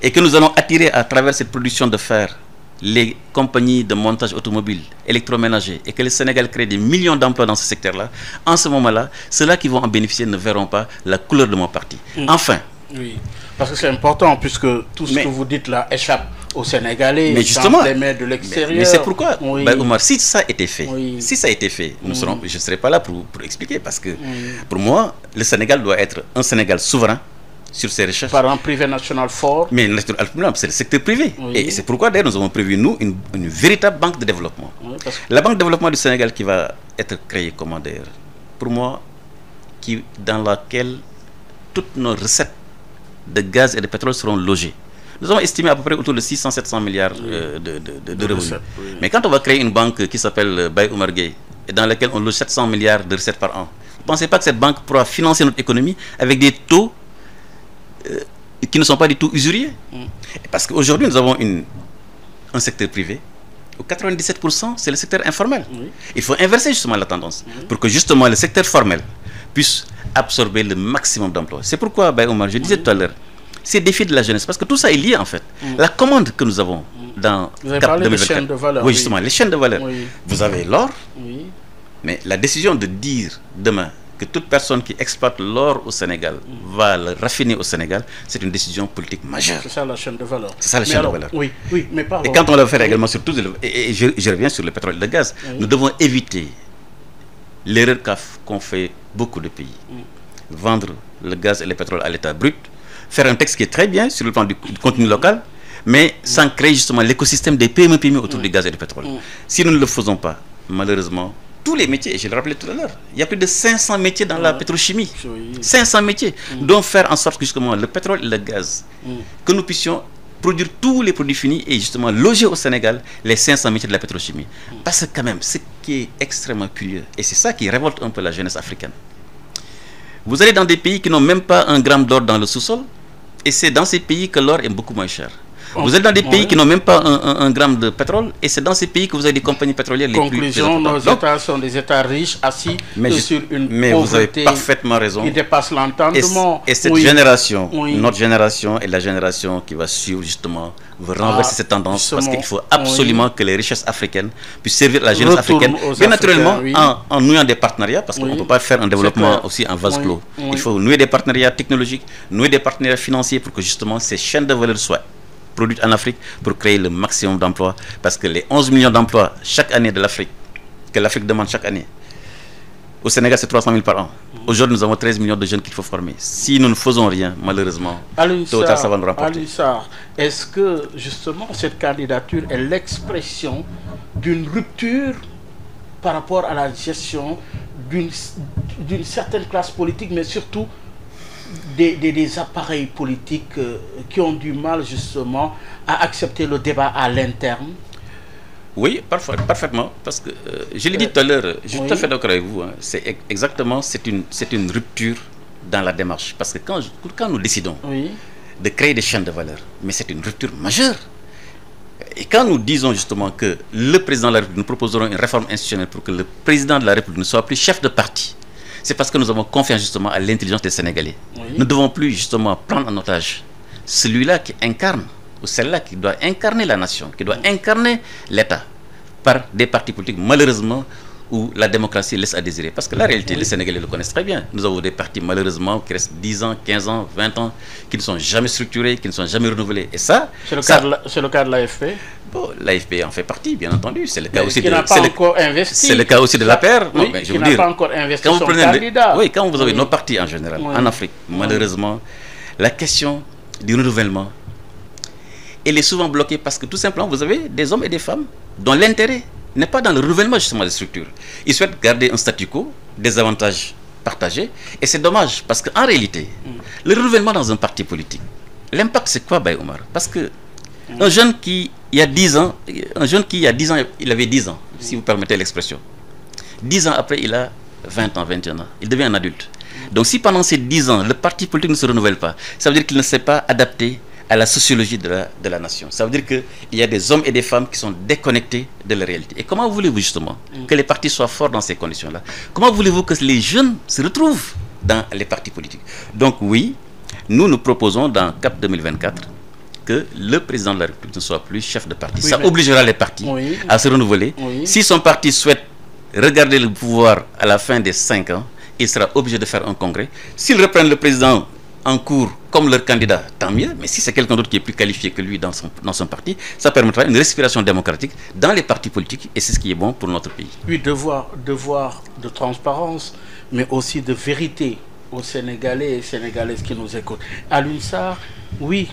et que nous allons attirer à travers cette production de fer les compagnies de montage automobile, électroménager, et que le Sénégal crée des millions d'emplois dans ce secteur-là, en ce moment-là, ceux-là qui vont en bénéficier ne verront pas la couleur de mon parti. Enfin. Oui, parce que c'est important, puisque tout ce que vous dites là échappe aux Sénégalais, mais justement, les mails de l'extérieur. Mais c'est pourquoi, Oumar, si ça a été fait, je ne serai pas là pour expliquer, parce que pour moi, le Sénégal doit être un Sénégal souverain sur ses recherches. Par un privé national fort. Mais c'est le secteur privé. Et c'est pourquoi d'ailleurs nous avons prévu, nous, une véritable banque de développement. La banque de développement du Sénégal qui va être créée, comment d'ailleurs, pour moi, dans laquelle toutes nos recettes de gaz et de pétrole seront logées. Nous avons estimé à peu près autour de 600-700 milliards de revenus. Mais quand on va créer une banque qui s'appelle Baye Oumar Gueye, et dans laquelle on loge 700 milliards de recettes par an, vous ne pensez pas que cette banque pourra financer notre économie avec des taux qui ne sont pas du tout usuriers? Parce qu'aujourd'hui, nous avons un secteur privé où 97% c'est le secteur informel. Il faut inverser justement la tendance pour que justement le secteur formel puisse absorber le maximum d'emplois. C'est pourquoi, Baye Oumar, je disais tout à l'heure, ces défis de la jeunesse, parce que tout ça est lié en fait. La commande que nous avons dans CAP 2024. Des chaînes de valeur. Oui, justement, les chaînes de valeur. Vous avez l'or, mais la décision de dire demain que toute personne qui exploite l'or au Sénégal va le raffiner au Sénégal, c'est une décision politique majeure. C'est ça la chaîne de valeur. C'est ça la chaîne de valeur. Oui, mais pardon. Et quand on le fait également sur tout, et je reviens sur le pétrole et le gaz, nous devons éviter l'erreur qu'ont fait beaucoup de pays. Vendre le gaz et le pétrole à l'état brut, faire un texte qui est très bien sur le plan du contenu local, mais sans créer justement l'écosystème des PME autour du gaz et du pétrole. Si nous ne le faisons pas, malheureusement, tous les métiers, et je le rappelais tout à l'heure, il y a plus de 500 métiers dans la pétrochimie. 500 métiers. Donc faire en sorte que justement le pétrole et le gaz, que nous puissions produire tous les produits finis et justement loger au Sénégal les 500 métiers de la pétrochimie. Parce que quand même, ce qui est extrêmement curieux, et c'est ça qui révolte un peu la jeunesse africaine. Vous allez dans des pays qui n'ont même pas un gramme d'or dans le sous-sol, et c'est dans ces pays que l'or est beaucoup moins cher. Vous êtes dans des pays qui n'ont même pas un gramme de pétrole, et c'est dans ces pays que vous avez des compagnies pétrolières les plus importantes. Nos États sont des États riches, assis sur une pauvreté vous avez parfaitement raison. Qui dépasse l'entendement. Et cette génération, notre génération et la génération qui va suivre justement, veut renverser cette tendance, parce qu'il faut absolument que les richesses africaines puissent servir la jeunesse africaine, bien naturellement en nouant des partenariats, parce qu'on ne peut pas faire un développement aussi en vase clos. Il faut nouer des partenariats technologiques, nouer des partenariats financiers pour que justement ces chaînes de valeur soient produites en Afrique pour créer le maximum d'emplois, parce que les 11 millions d'emplois chaque année de l'Afrique, que l'Afrique demande chaque année, au Sénégal c'est 300 000 par an. Aujourd'hui nous avons 13 millions de jeunes qu'il faut former. Si nous ne faisons rien, malheureusement, tôt ou tard ça va nous rapporter. Est-ce que justement cette candidature est l'expression d'une rupture par rapport à la gestion d'une certaine classe politique, mais surtout des appareils politiques qui ont du mal justement à accepter le débat à l'interne? Oui, parfaitement, parce que je l'ai dit tout à l'heure, je suis tout à fait d'accord avec vous, c'est exactement, c'est une rupture dans la démarche, parce que quand nous décidons de créer des chaînes de valeur, mais c'est une rupture majeure. Et quand nous disons justement que le président de la République, nous proposerons une réforme institutionnelle pour que le président de la République ne soit plus chef de parti, c'est parce que nous avons confiance justement à l'intelligence des Sénégalais. Nous ne devons plus justement prendre en otage celui-là qui incarne, ou celle-là qui doit incarner la nation, qui doit incarner l'État, par des partis politiques, malheureusement, où la démocratie laisse à désirer. Parce que la réalité, les Sénégalais le connaissent très bien. Nous avons des partis, malheureusement, qui restent 10 ans, 15 ans, 20 ans, qui ne sont jamais structurés, qui ne sont jamais renouvelés. Et ça... C'est le cas de l'AFP. Bon, l'AFP en fait partie, bien entendu. C'est le cas aussi de... C'est le cas aussi de l'APR. Oui, qui n'a pas encore investi son candidat. Oui, quand vous avez nos partis en général, en Afrique, malheureusement, la question du renouvellement, elle est souvent bloquée parce que tout simplement, vous avez des hommes et des femmes dont l'intérêt n'est pas dans le renouvellement justement des structures. Ils souhaitent garder un statu quo, des avantages partagés, et c'est dommage parce qu'en réalité, le renouvellement dans un parti politique, l'impact c'est quoi, Baye Oumar? Parce que un jeune qui il y a 10 ans, il avait 10 ans, si vous permettez l'expression. 10 ans après, il a 20 ans, 21 ans, il devient un adulte. Donc si pendant ces 10 ans, le parti politique ne se renouvelle pas, ça veut dire qu'il ne s'est pas adapté à la sociologie de la nation. Ça veut dire qu'il y a des hommes et des femmes qui sont déconnectés de la réalité. Et comment voulez-vous justement que les partis soient forts dans ces conditions-là? Comment voulez-vous que les jeunes se retrouvent dans les partis politiques? Donc oui, nous proposons dans CAP 2024 que le président de la République ne soit plus chef de parti. Oui, ça obligera les partis à se renouveler. Oui. Si son parti souhaite regarder le pouvoir à la fin des 5 ans, il sera obligé de faire un congrès. S'ils reprennent le président en cours comme leur candidat, tant mieux. Mais si c'est quelqu'un d'autre qui est plus qualifié que lui dans son parti, ça permettra une respiration démocratique dans les partis politiques et c'est ce qui est bon pour notre pays. Oui, devoir de transparence, mais aussi de vérité aux Sénégalais et Sénégalaises qui nous écoutent. Alioune Sarr, oui,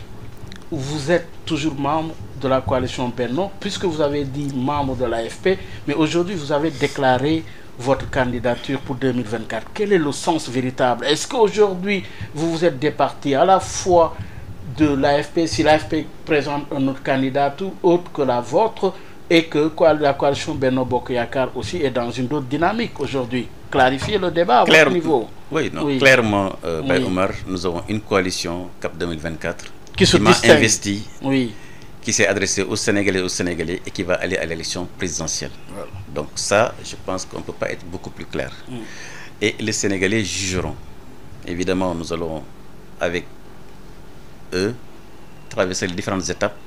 vous êtes toujours membre de la coalition Benno, puisque vous avez dit membre de l'AFP, mais aujourd'hui vous avez déclaré votre candidature pour 2024. Quel est le sens véritable? Est-ce qu'aujourd'hui vous vous êtes départi à la fois de l'AFP, si l'AFP présente un autre candidat autre que la vôtre, et que la coalition Benno Bokk Yakaar aussi est dans une autre dynamique aujourd'hui? Clarifiez le débat à votre niveau. Oui, non, oui. Clairement, Omar, nous avons une coalition CAP 2024 qui m'a investi, oui, qui s'est adressé aux Sénégalais et qui va aller à l'élection présidentielle. Voilà. Donc ça, je pense qu'on ne peut pas être beaucoup plus clair. Et les Sénégalais jugeront. Évidemment, nous allons, avec eux, traverser les différentes étapes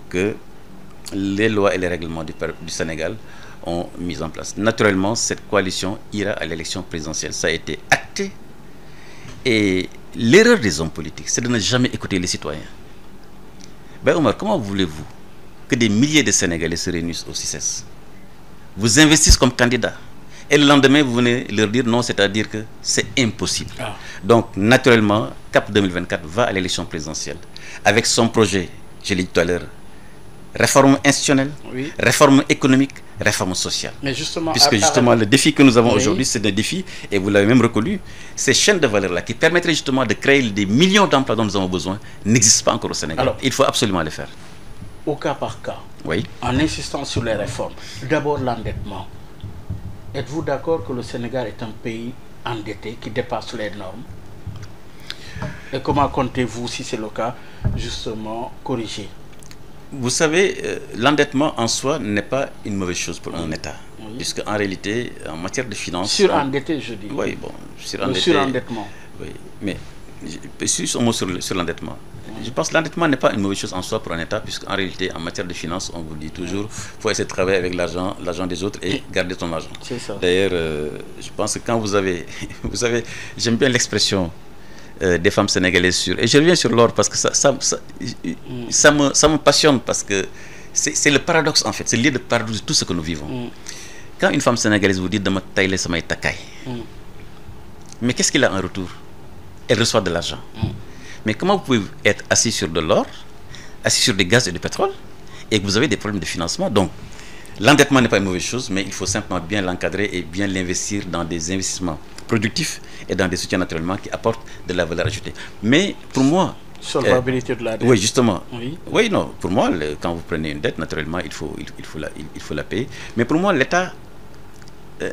que les lois et les règlements du Sénégal ont mis en place. Naturellement, cette coalition ira à l'élection présidentielle. Ça a été acté. Et l'erreur des hommes politiques, c'est de ne jamais écouter les citoyens. Ben Omar, comment voulez-vous que des milliers de Sénégalais se réunissent au CICES, vous investissent comme candidat, et le lendemain, vous venez leur dire non, c'est-à-dire que c'est impossible. Donc, naturellement, CAP 2024 va à l'élection présidentielle avec son projet, je l'ai dit tout à l'heure, réforme institutionnelle, oui, réforme économique, réforme sociale. Mais justement, puisque justement le défi que nous avons aujourd'hui, c'est un défi, et vous l'avez même reconnu, ces chaînes de valeur-là qui permettraient justement de créer des millions d'emplois dont nous avons besoin n'existent pas encore au Sénégal. Alors, il faut absolument les faire. Au cas par cas, oui, en insistant sur les réformes, d'abord l'endettement. Êtes-vous d'accord que le Sénégal est un pays endetté qui dépasse les normes? Et comment comptez-vous, si c'est le cas, justement corriger? Vous savez, l'endettement en soi n'est pas une mauvaise chose pour un État. Oui. Puisque en réalité, en matière de finances... Surendetté, je dis. Oui, bon, surendetté. Le surendettement. Oui, mais un mot sur l'endettement. Je pense que l'endettement n'est pas une mauvaise chose en soi pour un État, puisqu'en réalité, en matière de finances, on vous dit toujours, il faut essayer de travailler avec l'argent des autres et garder ton argent. C'est ça. D'ailleurs, je pense que quand vous avez... Vous savez, j'aime bien l'expression des femmes sénégalaises sur... Et je reviens sur l'or parce que ça me passionne, parce que c'est le paradoxe en fait, c'est lié de paradoxe de tout ce que nous vivons. Quand une femme sénégalaise vous dit « Dama tayle samay takay », mais qu'est-ce qu'il a en retour? Elle reçoit de l'argent. Mais comment vous pouvez être assis sur de l'or, assis sur des gaz et du pétrole, et que vous avez des problèmes de financement? Donc, l'endettement n'est pas une mauvaise chose, mais il faut simplement bien l'encadrer et bien l'investir dans des investissements productifs et dans des soutiens naturellement qui apportent de la valeur ajoutée. Mais pour moi... Solvabilité de la dette. Oui, justement. Oui, oui, non, pour moi, quand vous prenez une dette, naturellement, il faut la payer. Mais pour moi, l'État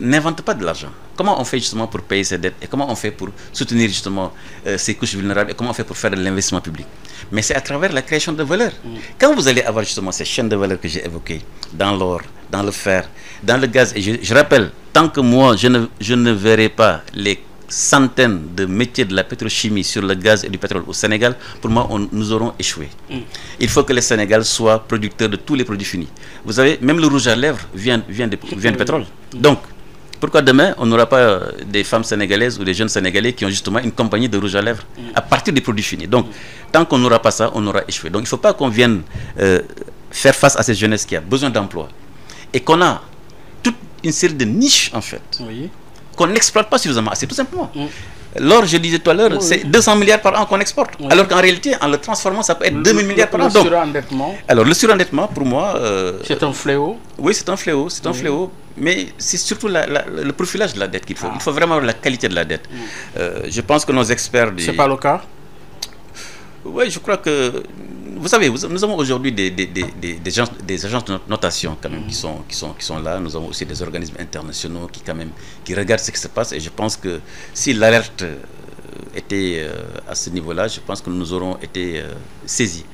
n'invente pas de l'argent. Comment on fait justement pour payer ces dettes et comment on fait pour soutenir justement ces couches vulnérables et comment on fait pour faire de l'investissement public? Mais c'est à travers la création de valeur. Quand vous allez avoir justement ces chaînes de valeur que j'ai évoquées, dans l'or, dans le fer, dans le gaz, et je rappelle, tant que moi je ne verrai pas les centaines de métiers de la pétrochimie sur le gaz et du pétrole au Sénégal, pour moi nous aurons échoué. Il faut que le Sénégal soit producteur de tous les produits finis. Vous savez, même le rouge à lèvres vient du pétrole. Donc, pourquoi demain, on n'aura pas des femmes sénégalaises ou des jeunes sénégalais qui ont justement une compagnie de rouge à lèvres à partir des produits finis? Donc, tant qu'on n'aura pas ça, on aura échoué. Donc, il ne faut pas qu'on vienne faire face à cette jeunesse qui a besoin d'emploi et qu'on a toute une série de niches, en fait, qu'on n'exploite pas suffisamment assez, tout simplement. L'or, je disais tout à l'heure, c'est 200 milliards par an qu'on exporte. Alors qu'en réalité, en le transformant, ça peut être 2000 milliards par an. Le surendettement. Alors, le surendettement, pour moi... c'est un fléau. Oui, c'est un fléau, c'est un fléau. Mais c'est surtout le profilage de la dette qu'il faut. Il faut vraiment la qualité de la dette. Je pense que nos experts... C'est pas le cas? Oui, je crois que... Vous savez, nous avons aujourd'hui des agences de notation quand même qui sont là. Nous avons aussi des organismes internationaux qui regardent ce qui se passe. Et je pense que si l'alerte été à ce niveau-là, je pense que nous aurons été saisis.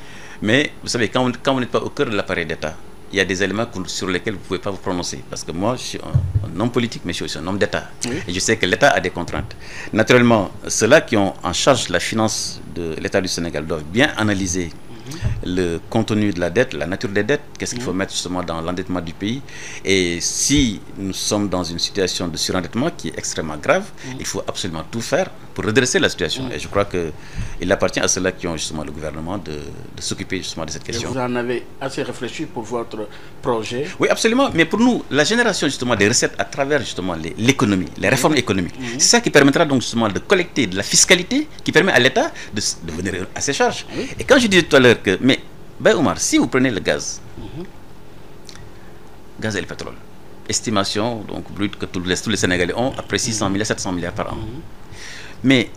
Mais vous savez, quand vous n'êtes pas au cœur de l'appareil d'État, il y a des éléments sur lesquels vous ne pouvez pas vous prononcer. Parce que moi, je suis un homme politique, mais je suis aussi un homme d'État. Oui. Et je sais que l'État a des contraintes. Naturellement, ceux-là qui ont en charge la finance de l'État du Sénégal doivent bien analyser le contenu de la dette, la nature des dettes, qu'est-ce qu'il faut mettre justement dans l'endettement du pays. Et si nous sommes dans une situation de surendettement qui est extrêmement grave, il faut absolument tout faire pour redresser la situation. Et je crois qu'il appartient à ceux-là qui ont justement le gouvernement de s'occuper justement de cette question. Et vous en avez assez réfléchi pour votre projet? Oui, absolument. Mais pour nous, la génération justement des recettes à travers justement l'économie, les réformes économiques, c'est ça qui permettra donc justement de collecter de la fiscalité qui permet à l'État de venir à ses charges. Et quand je disais tout à l'heure que, mais Ben Omar, si vous prenez le gaz, gaz et le pétrole, estimation donc brute que tous les Sénégalais ont, après 600 milliards, 700 milliards par an. Mais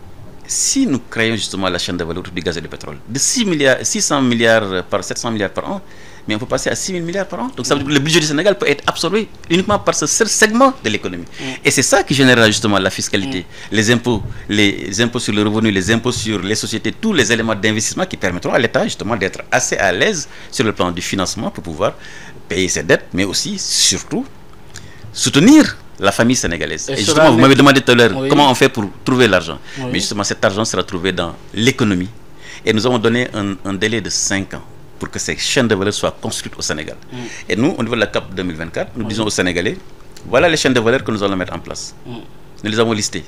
si nous créons justement la chaîne de valeur du gaz et du pétrole, de 600 milliards par 700 milliards par an, mais on peut passer à 6 000 milliards par an. Donc ça veut dire que le budget du Sénégal peut être absorbé uniquement par ce seul segment de l'économie. Et c'est ça qui générera justement la fiscalité, les impôts sur le revenu, les impôts sur les sociétés, tous les éléments d'investissement qui permettront à l'État justement d'être assez à l'aise sur le plan du financement pour pouvoir payer ses dettes, mais aussi, surtout, soutenir la famille sénégalaise. Et justement, vous m'avez demandé tout à l'heure comment on fait pour trouver l'argent. Mais justement, cet argent sera trouvé dans l'économie. Et nous avons donné un délai de 5 ans pour que ces chaînes de valeur soient construites au Sénégal. Et nous, au niveau de la CAP 2024, nous disons aux Sénégalais, voilà les chaînes de valeur que nous allons mettre en place. Nous les avons listées.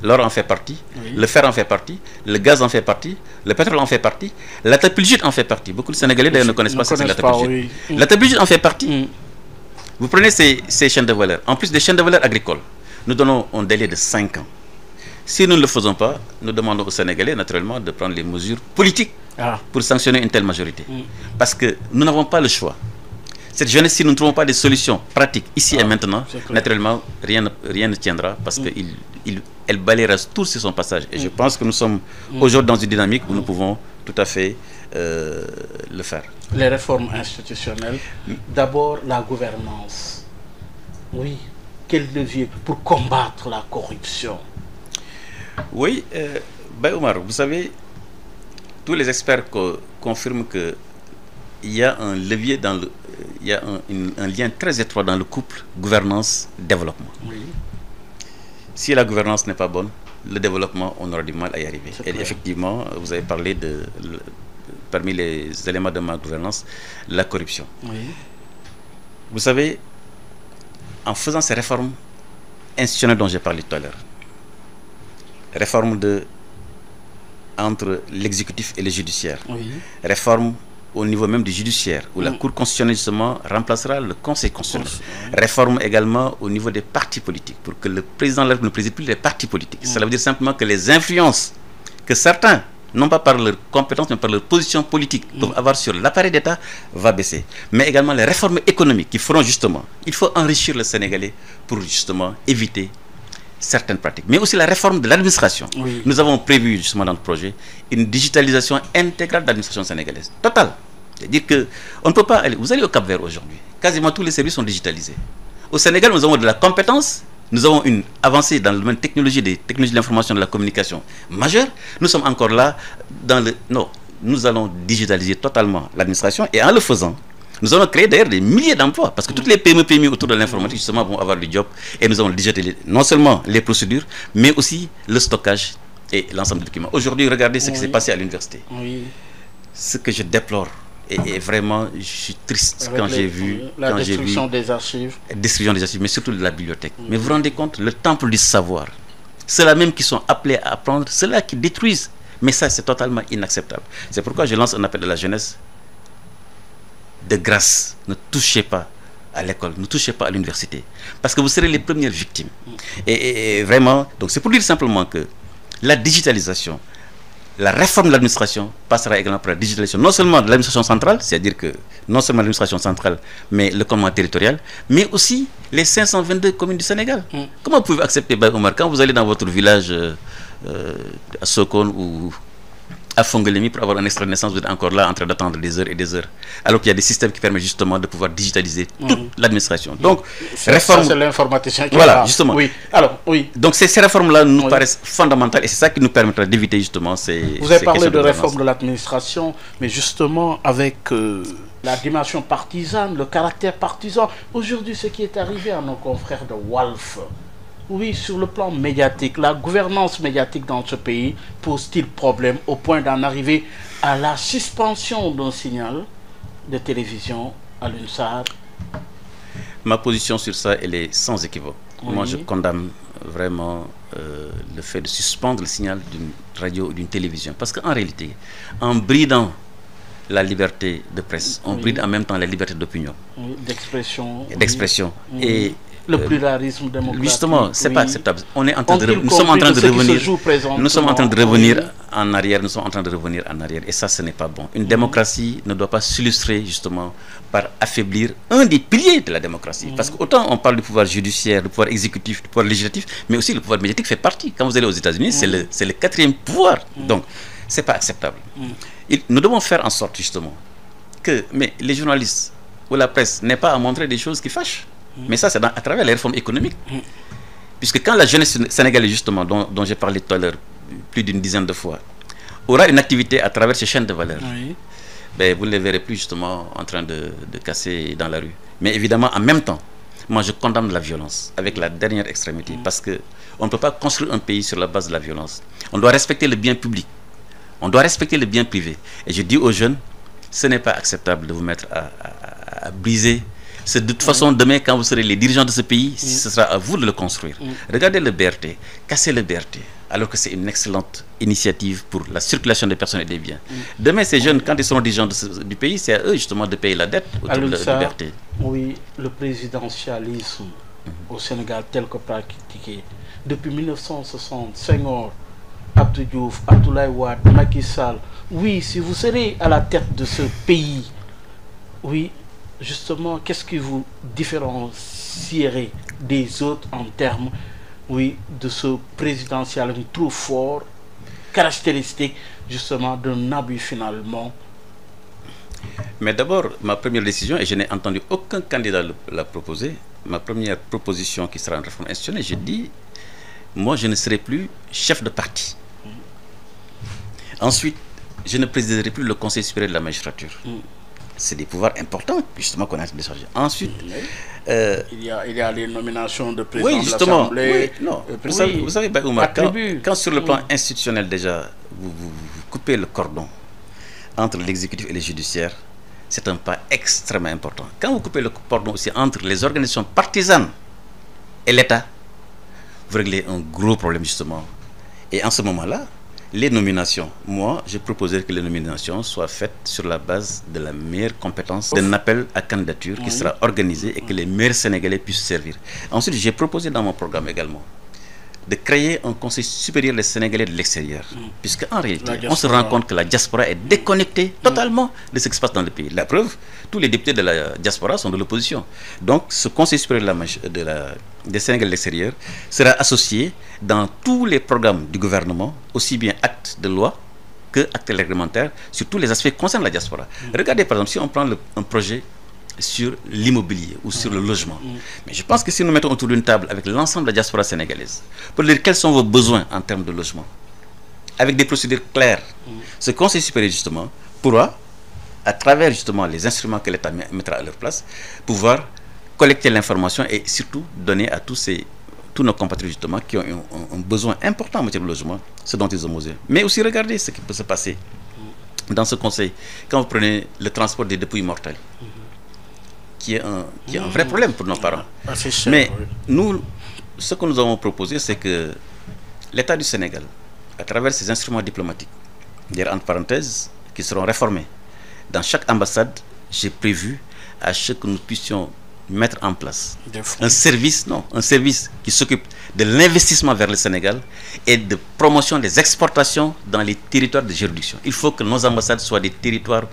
L'or en fait partie, le fer en fait partie, le gaz en fait partie, le pétrole en fait partie, la tépulgite en fait partie. Beaucoup de Sénégalais d'ailleurs ne connaissent pas ce que c'est la tépulgite. La tépulgite en fait partie. Vous prenez ces chaînes de valeur, en plus des chaînes de valeur agricoles, nous donnons un délai de 5 ans. Si nous ne le faisons pas, nous demandons aux Sénégalais naturellement de prendre les mesures politiques pour sanctionner une telle majorité. Parce que nous n'avons pas le choix. Cette jeunesse, si nous ne trouvons pas des solutions pratiques ici et maintenant, naturellement, rien ne tiendra parce qu'elle balayera tout sur son passage. Et je pense que nous sommes aujourd'hui dans une dynamique où nous pouvons tout à fait le faire. Les réformes institutionnelles, d'abord la gouvernance. Oui, quel levier pour combattre la corruption? Oui, Omar, vous savez, tous les experts confirment qu'il y a un levier il y a un lien très étroit dans le couple gouvernance-développement. Si la gouvernance n'est pas bonne, le développement, on aura du mal à y arriver. Et effectivement, vous avez parlé parmi les éléments de ma gouvernance, la corruption. Vous savez, en faisant ces réformes institutionnelles dont j'ai parlé tout à l'heure, réforme entre l'exécutif et le judiciaire, réforme au niveau même du judiciaire, où la Cour constitutionnelle justement remplacera le Conseil constitutionnel. Réforme également au niveau des partis politiques, pour que le président de la République ne préside plus les partis politiques. Cela veut dire simplement que les influences que certains, non pas par leur compétence, mais par leur position politique, peuvent avoir sur l'appareil d'État, va baisser. Mais également les réformes économiques qui feront justement, il faut enrichir le Sénégalais pour justement éviter certaines pratiques. Mais aussi la réforme de l'administration. Nous avons prévu justement dans notre projet une digitalisation intégrale de l'administration sénégalaise. Totale. C'est-à-dire qu'on ne peut pas aller... Vous allez au Cap-Vert aujourd'hui. Quasiment tous les services sont digitalisés. Au Sénégal, nous avons de la compétence. Nous avons une avancée dans le domaine des technologies de l'information et de la communication majeure. Nous sommes encore là dans le... Non, nous allons digitaliser totalement l'administration et en le faisant, nous allons créer d'ailleurs des milliers d'emplois parce que toutes les PME autour de l'informatique justement vont avoir du job et nous allons digitaliser non seulement les procédures mais aussi le stockage et l'ensemble des documents. Aujourd'hui, regardez ce qui s'est passé à l'université. Ce que je déplore et vraiment je suis triste quand j'ai vu la destruction des archives. Destruction des archives, mais surtout de la bibliothèque. Mais vous vous rendez compte, le temple du savoir, ceux-là même qui sont appelés à apprendre, ceux-là qui détruisent. Mais ça, c'est totalement inacceptable. C'est pourquoi je lance un appel à la jeunesse. De grâce, ne touchez pas à l'école, ne touchez pas à l'université. Parce que vous serez les premières victimes. Et vraiment, donc c'est pour dire simplement que la digitalisation, la réforme de l'administration passera également par la digitalisation, non seulement de l'administration centrale, c'est-à-dire que non seulement l'administration centrale, mais le commandement territorial, mais aussi les 522 communes du Sénégal. Comment pouvez-vous accepter, Omar, quand vous allez dans votre village à Sokone ou à Fongolémi pour avoir un extrait de naissance, vous êtes encore là en train d'attendre des heures et des heures. Alors qu'il y a des systèmes qui permettent justement de pouvoir digitaliser toute l'administration. Donc, réforme... c'est l'informaticien qui voilà, justement. Oui. Alors, oui. Donc, ces réformes-là nous paraissent fondamentales et c'est ça qui nous permettra d'éviter justement ces... Vous avez parlé de réforme de l'administration, mais justement avec la dimension partisane, le caractère partisan. Aujourd'hui, ce qui est arrivé à nos confrères de Walf, oui, sur le plan médiatique, la gouvernance médiatique dans ce pays pose-t-il problème au point d'en arriver à la suspension d'un signal de télévision à l'UNSAR? Ma position sur ça, elle est sans équivoque. Oui. Moi, je condamne vraiment le fait de suspendre le signal d'une radio ou d'une télévision. Parce qu'en réalité, en bridant la liberté de presse, on bride en même temps la liberté d'opinion. Oui, d'expression. D'expression. Oui. Et le pluralisme démocratique. Justement, c'est pas acceptable. On est en train de nous sommes en train de revenir. Nous sommes en train de revenir en arrière. Nous sommes en train de revenir en arrière. Et ça, ce n'est pas bon. Une démocratie ne doit pas s'illustrer justement par affaiblir un des piliers de la démocratie. Parce qu'autant on parle du pouvoir judiciaire, du pouvoir exécutif, du pouvoir législatif, mais aussi le pouvoir médiatique fait partie. Quand vous allez aux États-Unis, c'est le quatrième pouvoir. Donc, c'est pas acceptable. Nous devons faire en sorte justement que les journalistes ou la presse n'aient pas à montrer des choses qui fâchent. Mais ça, c'est à travers les réformes économiques. Puisque quand la jeunesse sénégalaise, justement, dont j'ai parlé tout à l'heure, plus d'une dizaine de fois, aura une activité à travers ces chaînes de valeur, ben, vous ne les verrez plus, justement, en train de casser dans la rue. Mais évidemment, en même temps, moi, je condamne la violence avec la dernière extrémité. Parce qu'on ne peut pas construire un pays sur la base de la violence. On doit respecter le bien public. On doit respecter le bien privé. Et je dis aux jeunes, ce n'est pas acceptable de vous mettre à briser. C'est de toute façon, demain, quand vous serez les dirigeants de ce pays, ce sera à vous de le construire. Regardez le BRT, casser le BRT, alors que c'est une excellente initiative pour la circulation des personnes et des biens. Demain, ces jeunes, quand ils seront dirigeants du pays, c'est à eux justement de payer la dette autour de la BRT. Oui, le présidentialisme au Sénégal tel que pratiqué depuis 1960, Senghor, Abdou Diouf, Abdoulaye Wade, Macky Sall. Oui, si vous serez à la tête de ce pays, oui, justement, qu'est-ce qui vous différencierait des autres en termes, oui, de ce présidentialisme trop fort, caractéristique justement d'un abus finalement? Mais d'abord, ma première décision, et je n'ai entendu aucun candidat la proposer, ma première proposition qui sera une réforme institutionnelle, je dis, moi je ne serai plus chef de parti. Ensuite, je ne présiderai plus le Conseil supérieur de la magistrature. C'est des pouvoirs importants, justement, qu'on a déchargés. Ensuite, il y a les nominations de président de l'Assemblée. Oui, non. Vous savez, Oumar, quand sur le plan institutionnel, déjà, vous coupez le cordon entre l'exécutif et le judiciaire, c'est un pas extrêmement important. Quand vous coupez le cordon aussi entre les organisations partisanes et l'État, vous réglez un gros problème, justement. Et en ce moment-là, les nominations, moi, je proposerais que les nominations soient faites sur la base de la meilleure compétence d'un appel à candidature qui sera organisé et que les meilleurs Sénégalais puissent servir. Ensuite, j'ai proposé dans mon programme également de créer un conseil supérieur des Sénégalais de l'extérieur. Puisque en réalité, on se rend compte que la diaspora est déconnectée totalement de ce qui se passe dans le pays. La preuve, tous les députés de la diaspora sont de l'opposition. Donc, ce conseil supérieur des Sénégalais de l'extérieur sera associé dans tous les programmes du gouvernement, aussi bien actes de loi que actes réglementaires, sur tous les aspects concernant la diaspora. Regardez, par exemple, si on prend un projet sur l'immobilier ou sur le logement. Mais je pense que si nous mettons autour d'une table avec l'ensemble de la diaspora sénégalaise pour dire quels sont vos besoins en termes de logement, avec des procédures claires, ce conseil supérieur justement pourra, à travers justement les instruments que l'État mettra à leur place, pouvoir collecter l'information et surtout donner à tous nos compatriotes justement qui ont un besoin important en matière de logement, ce dont ils ont besoin. Mais aussi regardez ce qui peut se passer dans ce conseil quand vous prenez le transport des dépouilles mortelles. Qui est un vrai problème pour nos parents. Mais nous, ce que nous avons proposé, c'est que l'État du Sénégal, à travers ses instruments diplomatiques, entre parenthèses, qui seront réformés, dans chaque ambassade, j'ai prévu à ce que nous puissions mettre en place un service qui s'occupe de l'investissement vers le Sénégal et de promotion des exportations dans les territoires de juridiction. Il faut que nos ambassades soient des territoires,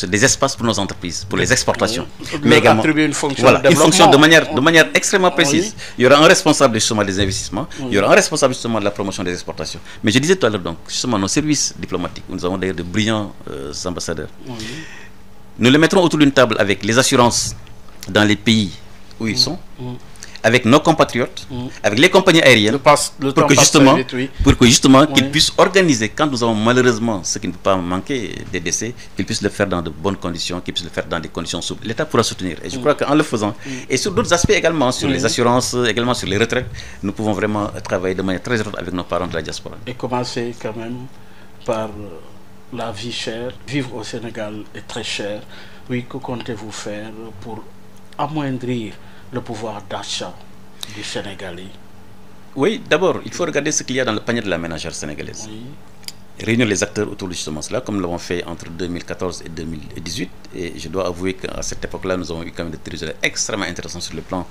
des espaces pour nos entreprises, pour les exportations. Mais également une fonction, une fonction de manière extrêmement précise. Il y aura un responsable justement des investissements, il y aura un responsable justement de la promotion des exportations. Mais je disais tout à l'heure, donc, justement, nos services diplomatiques, nous avons d'ailleurs de brillants ambassadeurs. Nous les mettrons autour d'une table avec les assurances dans les pays où ils sont, avec nos compatriotes, avec les compagnies aériennes, pour que justement qu'ils puissent organiser, quand nous avons malheureusement ce qui ne peut pas manquer, des décès, qu'ils puissent le faire dans de bonnes conditions, qu'ils puissent le faire dans des conditions souples. L'État pourra soutenir. Et je crois qu'en le faisant, et sur d'autres aspects également, sur les assurances, également sur les retraites, nous pouvons vraiment travailler de manière très étroite avec nos parents de la diaspora. Et commencer quand même par la vie chère. Vivre au Sénégal est très cher. Oui, que comptez-vous faire pour amoindrir le pouvoir d'achat du Sénégalais? Oui, d'abord, il faut regarder ce qu'il y a dans le panier de la ménagère sénégalaise. Réunir les acteurs autour de justement cela, comme nous l'avons fait entre 2014 et 2018. Et je dois avouer qu'à cette époque-là, nous avons eu quand même des résultats extrêmement intéressants sur le plan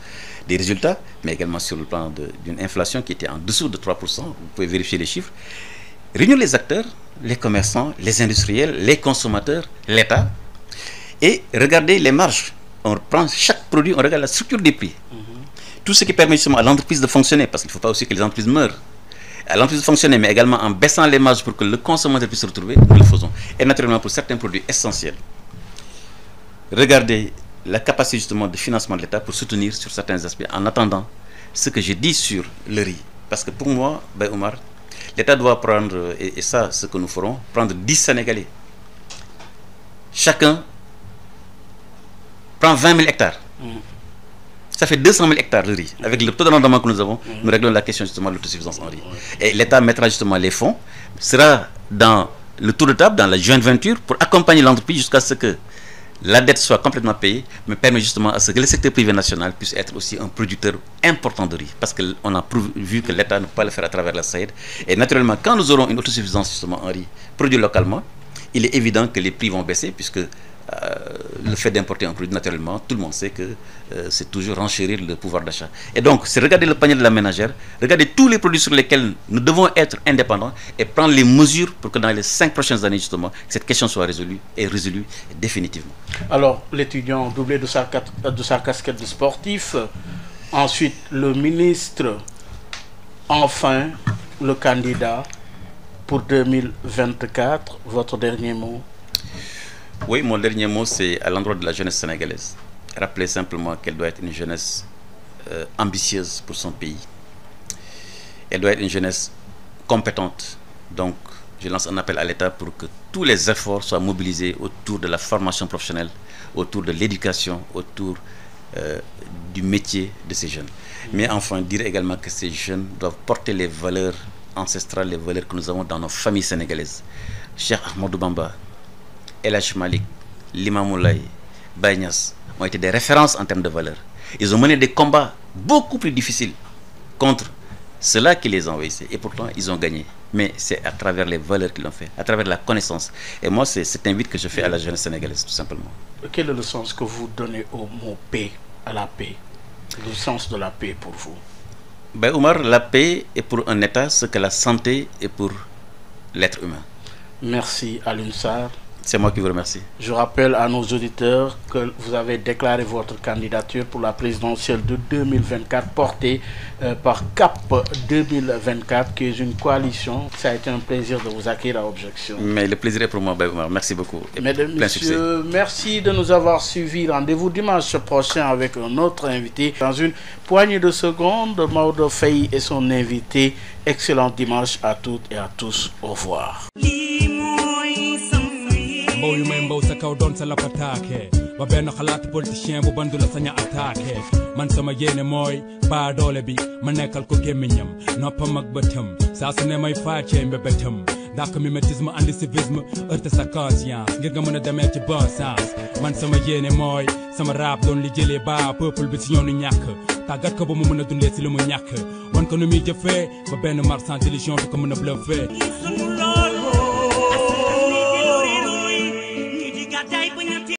des résultats, mais également sur le plan d'une inflation qui était en dessous de 3%. Vous pouvez vérifier les chiffres. Réunir les acteurs, les commerçants, les industriels, les consommateurs, l'État, et regarder les marges. On prend chaque produit, on regarde la structure des prix. Tout ce qui permet justement à l'entreprise de fonctionner, parce qu'il ne faut pas aussi que les entreprises meurent. À l'entreprise de fonctionner, mais également en baissant les marges pour que le consommateur puisse se retrouver, nous le faisons. Et naturellement pour certains produits essentiels. Regardez la capacité justement de financement de l'État pour soutenir sur certains aspects, en attendant ce que j'ai dit sur le riz. Parce que pour moi, Ben Omar, l'État doit prendre, et ça, ce que nous ferons, prendre 10 Sénégalais. Chacun prend 20 000 hectares. Ça fait 200 000 hectares de riz. Avec le taux de rendement que nous avons, nous réglons la question justement de l'autosuffisance en riz. Et l'État mettra justement les fonds, sera dans le tour de table, dans la joint venture, pour accompagner l'entreprise jusqu'à ce que la dette soit complètement payée, mais permet justement à ce que le secteur privé national puisse être aussi un producteur important de riz. Parce qu'on a vu que l'État ne peut pas le faire à travers la SAED. Et naturellement, quand nous aurons une autosuffisance justement en riz produit localement, il est évident que les prix vont baisser, puisque le fait d'importer un produit, naturellement, tout le monde sait que c'est toujours renchérir le pouvoir d'achat. Et donc, c'est regarder le panier de la ménagère, regarder tous les produits sur lesquels nous devons être indépendants et prendre les mesures pour que dans les 5 prochaines années, justement, cette question soit résolue définitivement. Alors, l'étudiant doublé de sa casquette de sportif, ensuite le ministre, enfin le candidat pour 2024, votre dernier mot? Oui, mon dernier mot, c'est à l'endroit de la jeunesse sénégalaise. Rappeler simplement qu'elle doit être une jeunesse ambitieuse pour son pays. Elle doit être une jeunesse compétente. Donc, je lance un appel à l'État pour que tous les efforts soient mobilisés autour de la formation professionnelle, autour de l'éducation, autour du métier de ces jeunes. Mais enfin, dire également que ces jeunes doivent porter les valeurs ancestrales, les valeurs que nous avons dans nos familles sénégalaises. Cheikh Ahmadou Bamba, El Hadj Malick, Limamou Laye, Baye Niass ont été des références en termes de valeurs. Ils ont mené des combats beaucoup plus difficiles contre ceux-là qui les envahissaient. Et pourtant, ils ont gagné. Mais c'est à travers les valeurs qu'ils l'ont fait, à travers la connaissance. Et moi, c'est cet invite que je fais à la jeunesse sénégalaise, tout simplement. Quel est le sens que vous donnez au mot paix, à la paix? Le sens de la paix pour vous? Ben Omar, la paix est pour un État ce que la santé est pour l'être humain. Merci Alioune Sarr. C'est moi qui vous remercie. Je rappelle à nos auditeurs que vous avez déclaré votre candidature pour la présidentielle de 2024 portée par CAP 2024, qui est une coalition. Ça a été un plaisir de vous accueillir à Objection. Mais le plaisir est pour moi, Ben Omar. Merci beaucoup. Mesdames et messieurs, merci de nous avoir suivis. Rendez-vous dimanche prochain avec un autre invité. Dans une poignée de secondes, Maodo Faye et son invité. Excellent dimanche à toutes et à tous. Au revoir. mbow yu may mbow sa kaw doon sa lapataake ba benn xalaat politicien bu bandu la saña attaqué man sama yéene mooy baa doole bi ma nekkal ko gémmiñam noppam ak bëtam saa su ne may faacee mbébétam dàq mimétisme andi civisme heurte sa conscience ngir nga mën a demee ci bon sens man sama yéene mooy sama rap doon li jëlee ba peuple bi si yoonu ñàkk tàggat ko ba mu mën a dundee si li mu ñàkk wan ko nu muy jëfee ba benn marchand d'illusion du ko mën a bluffé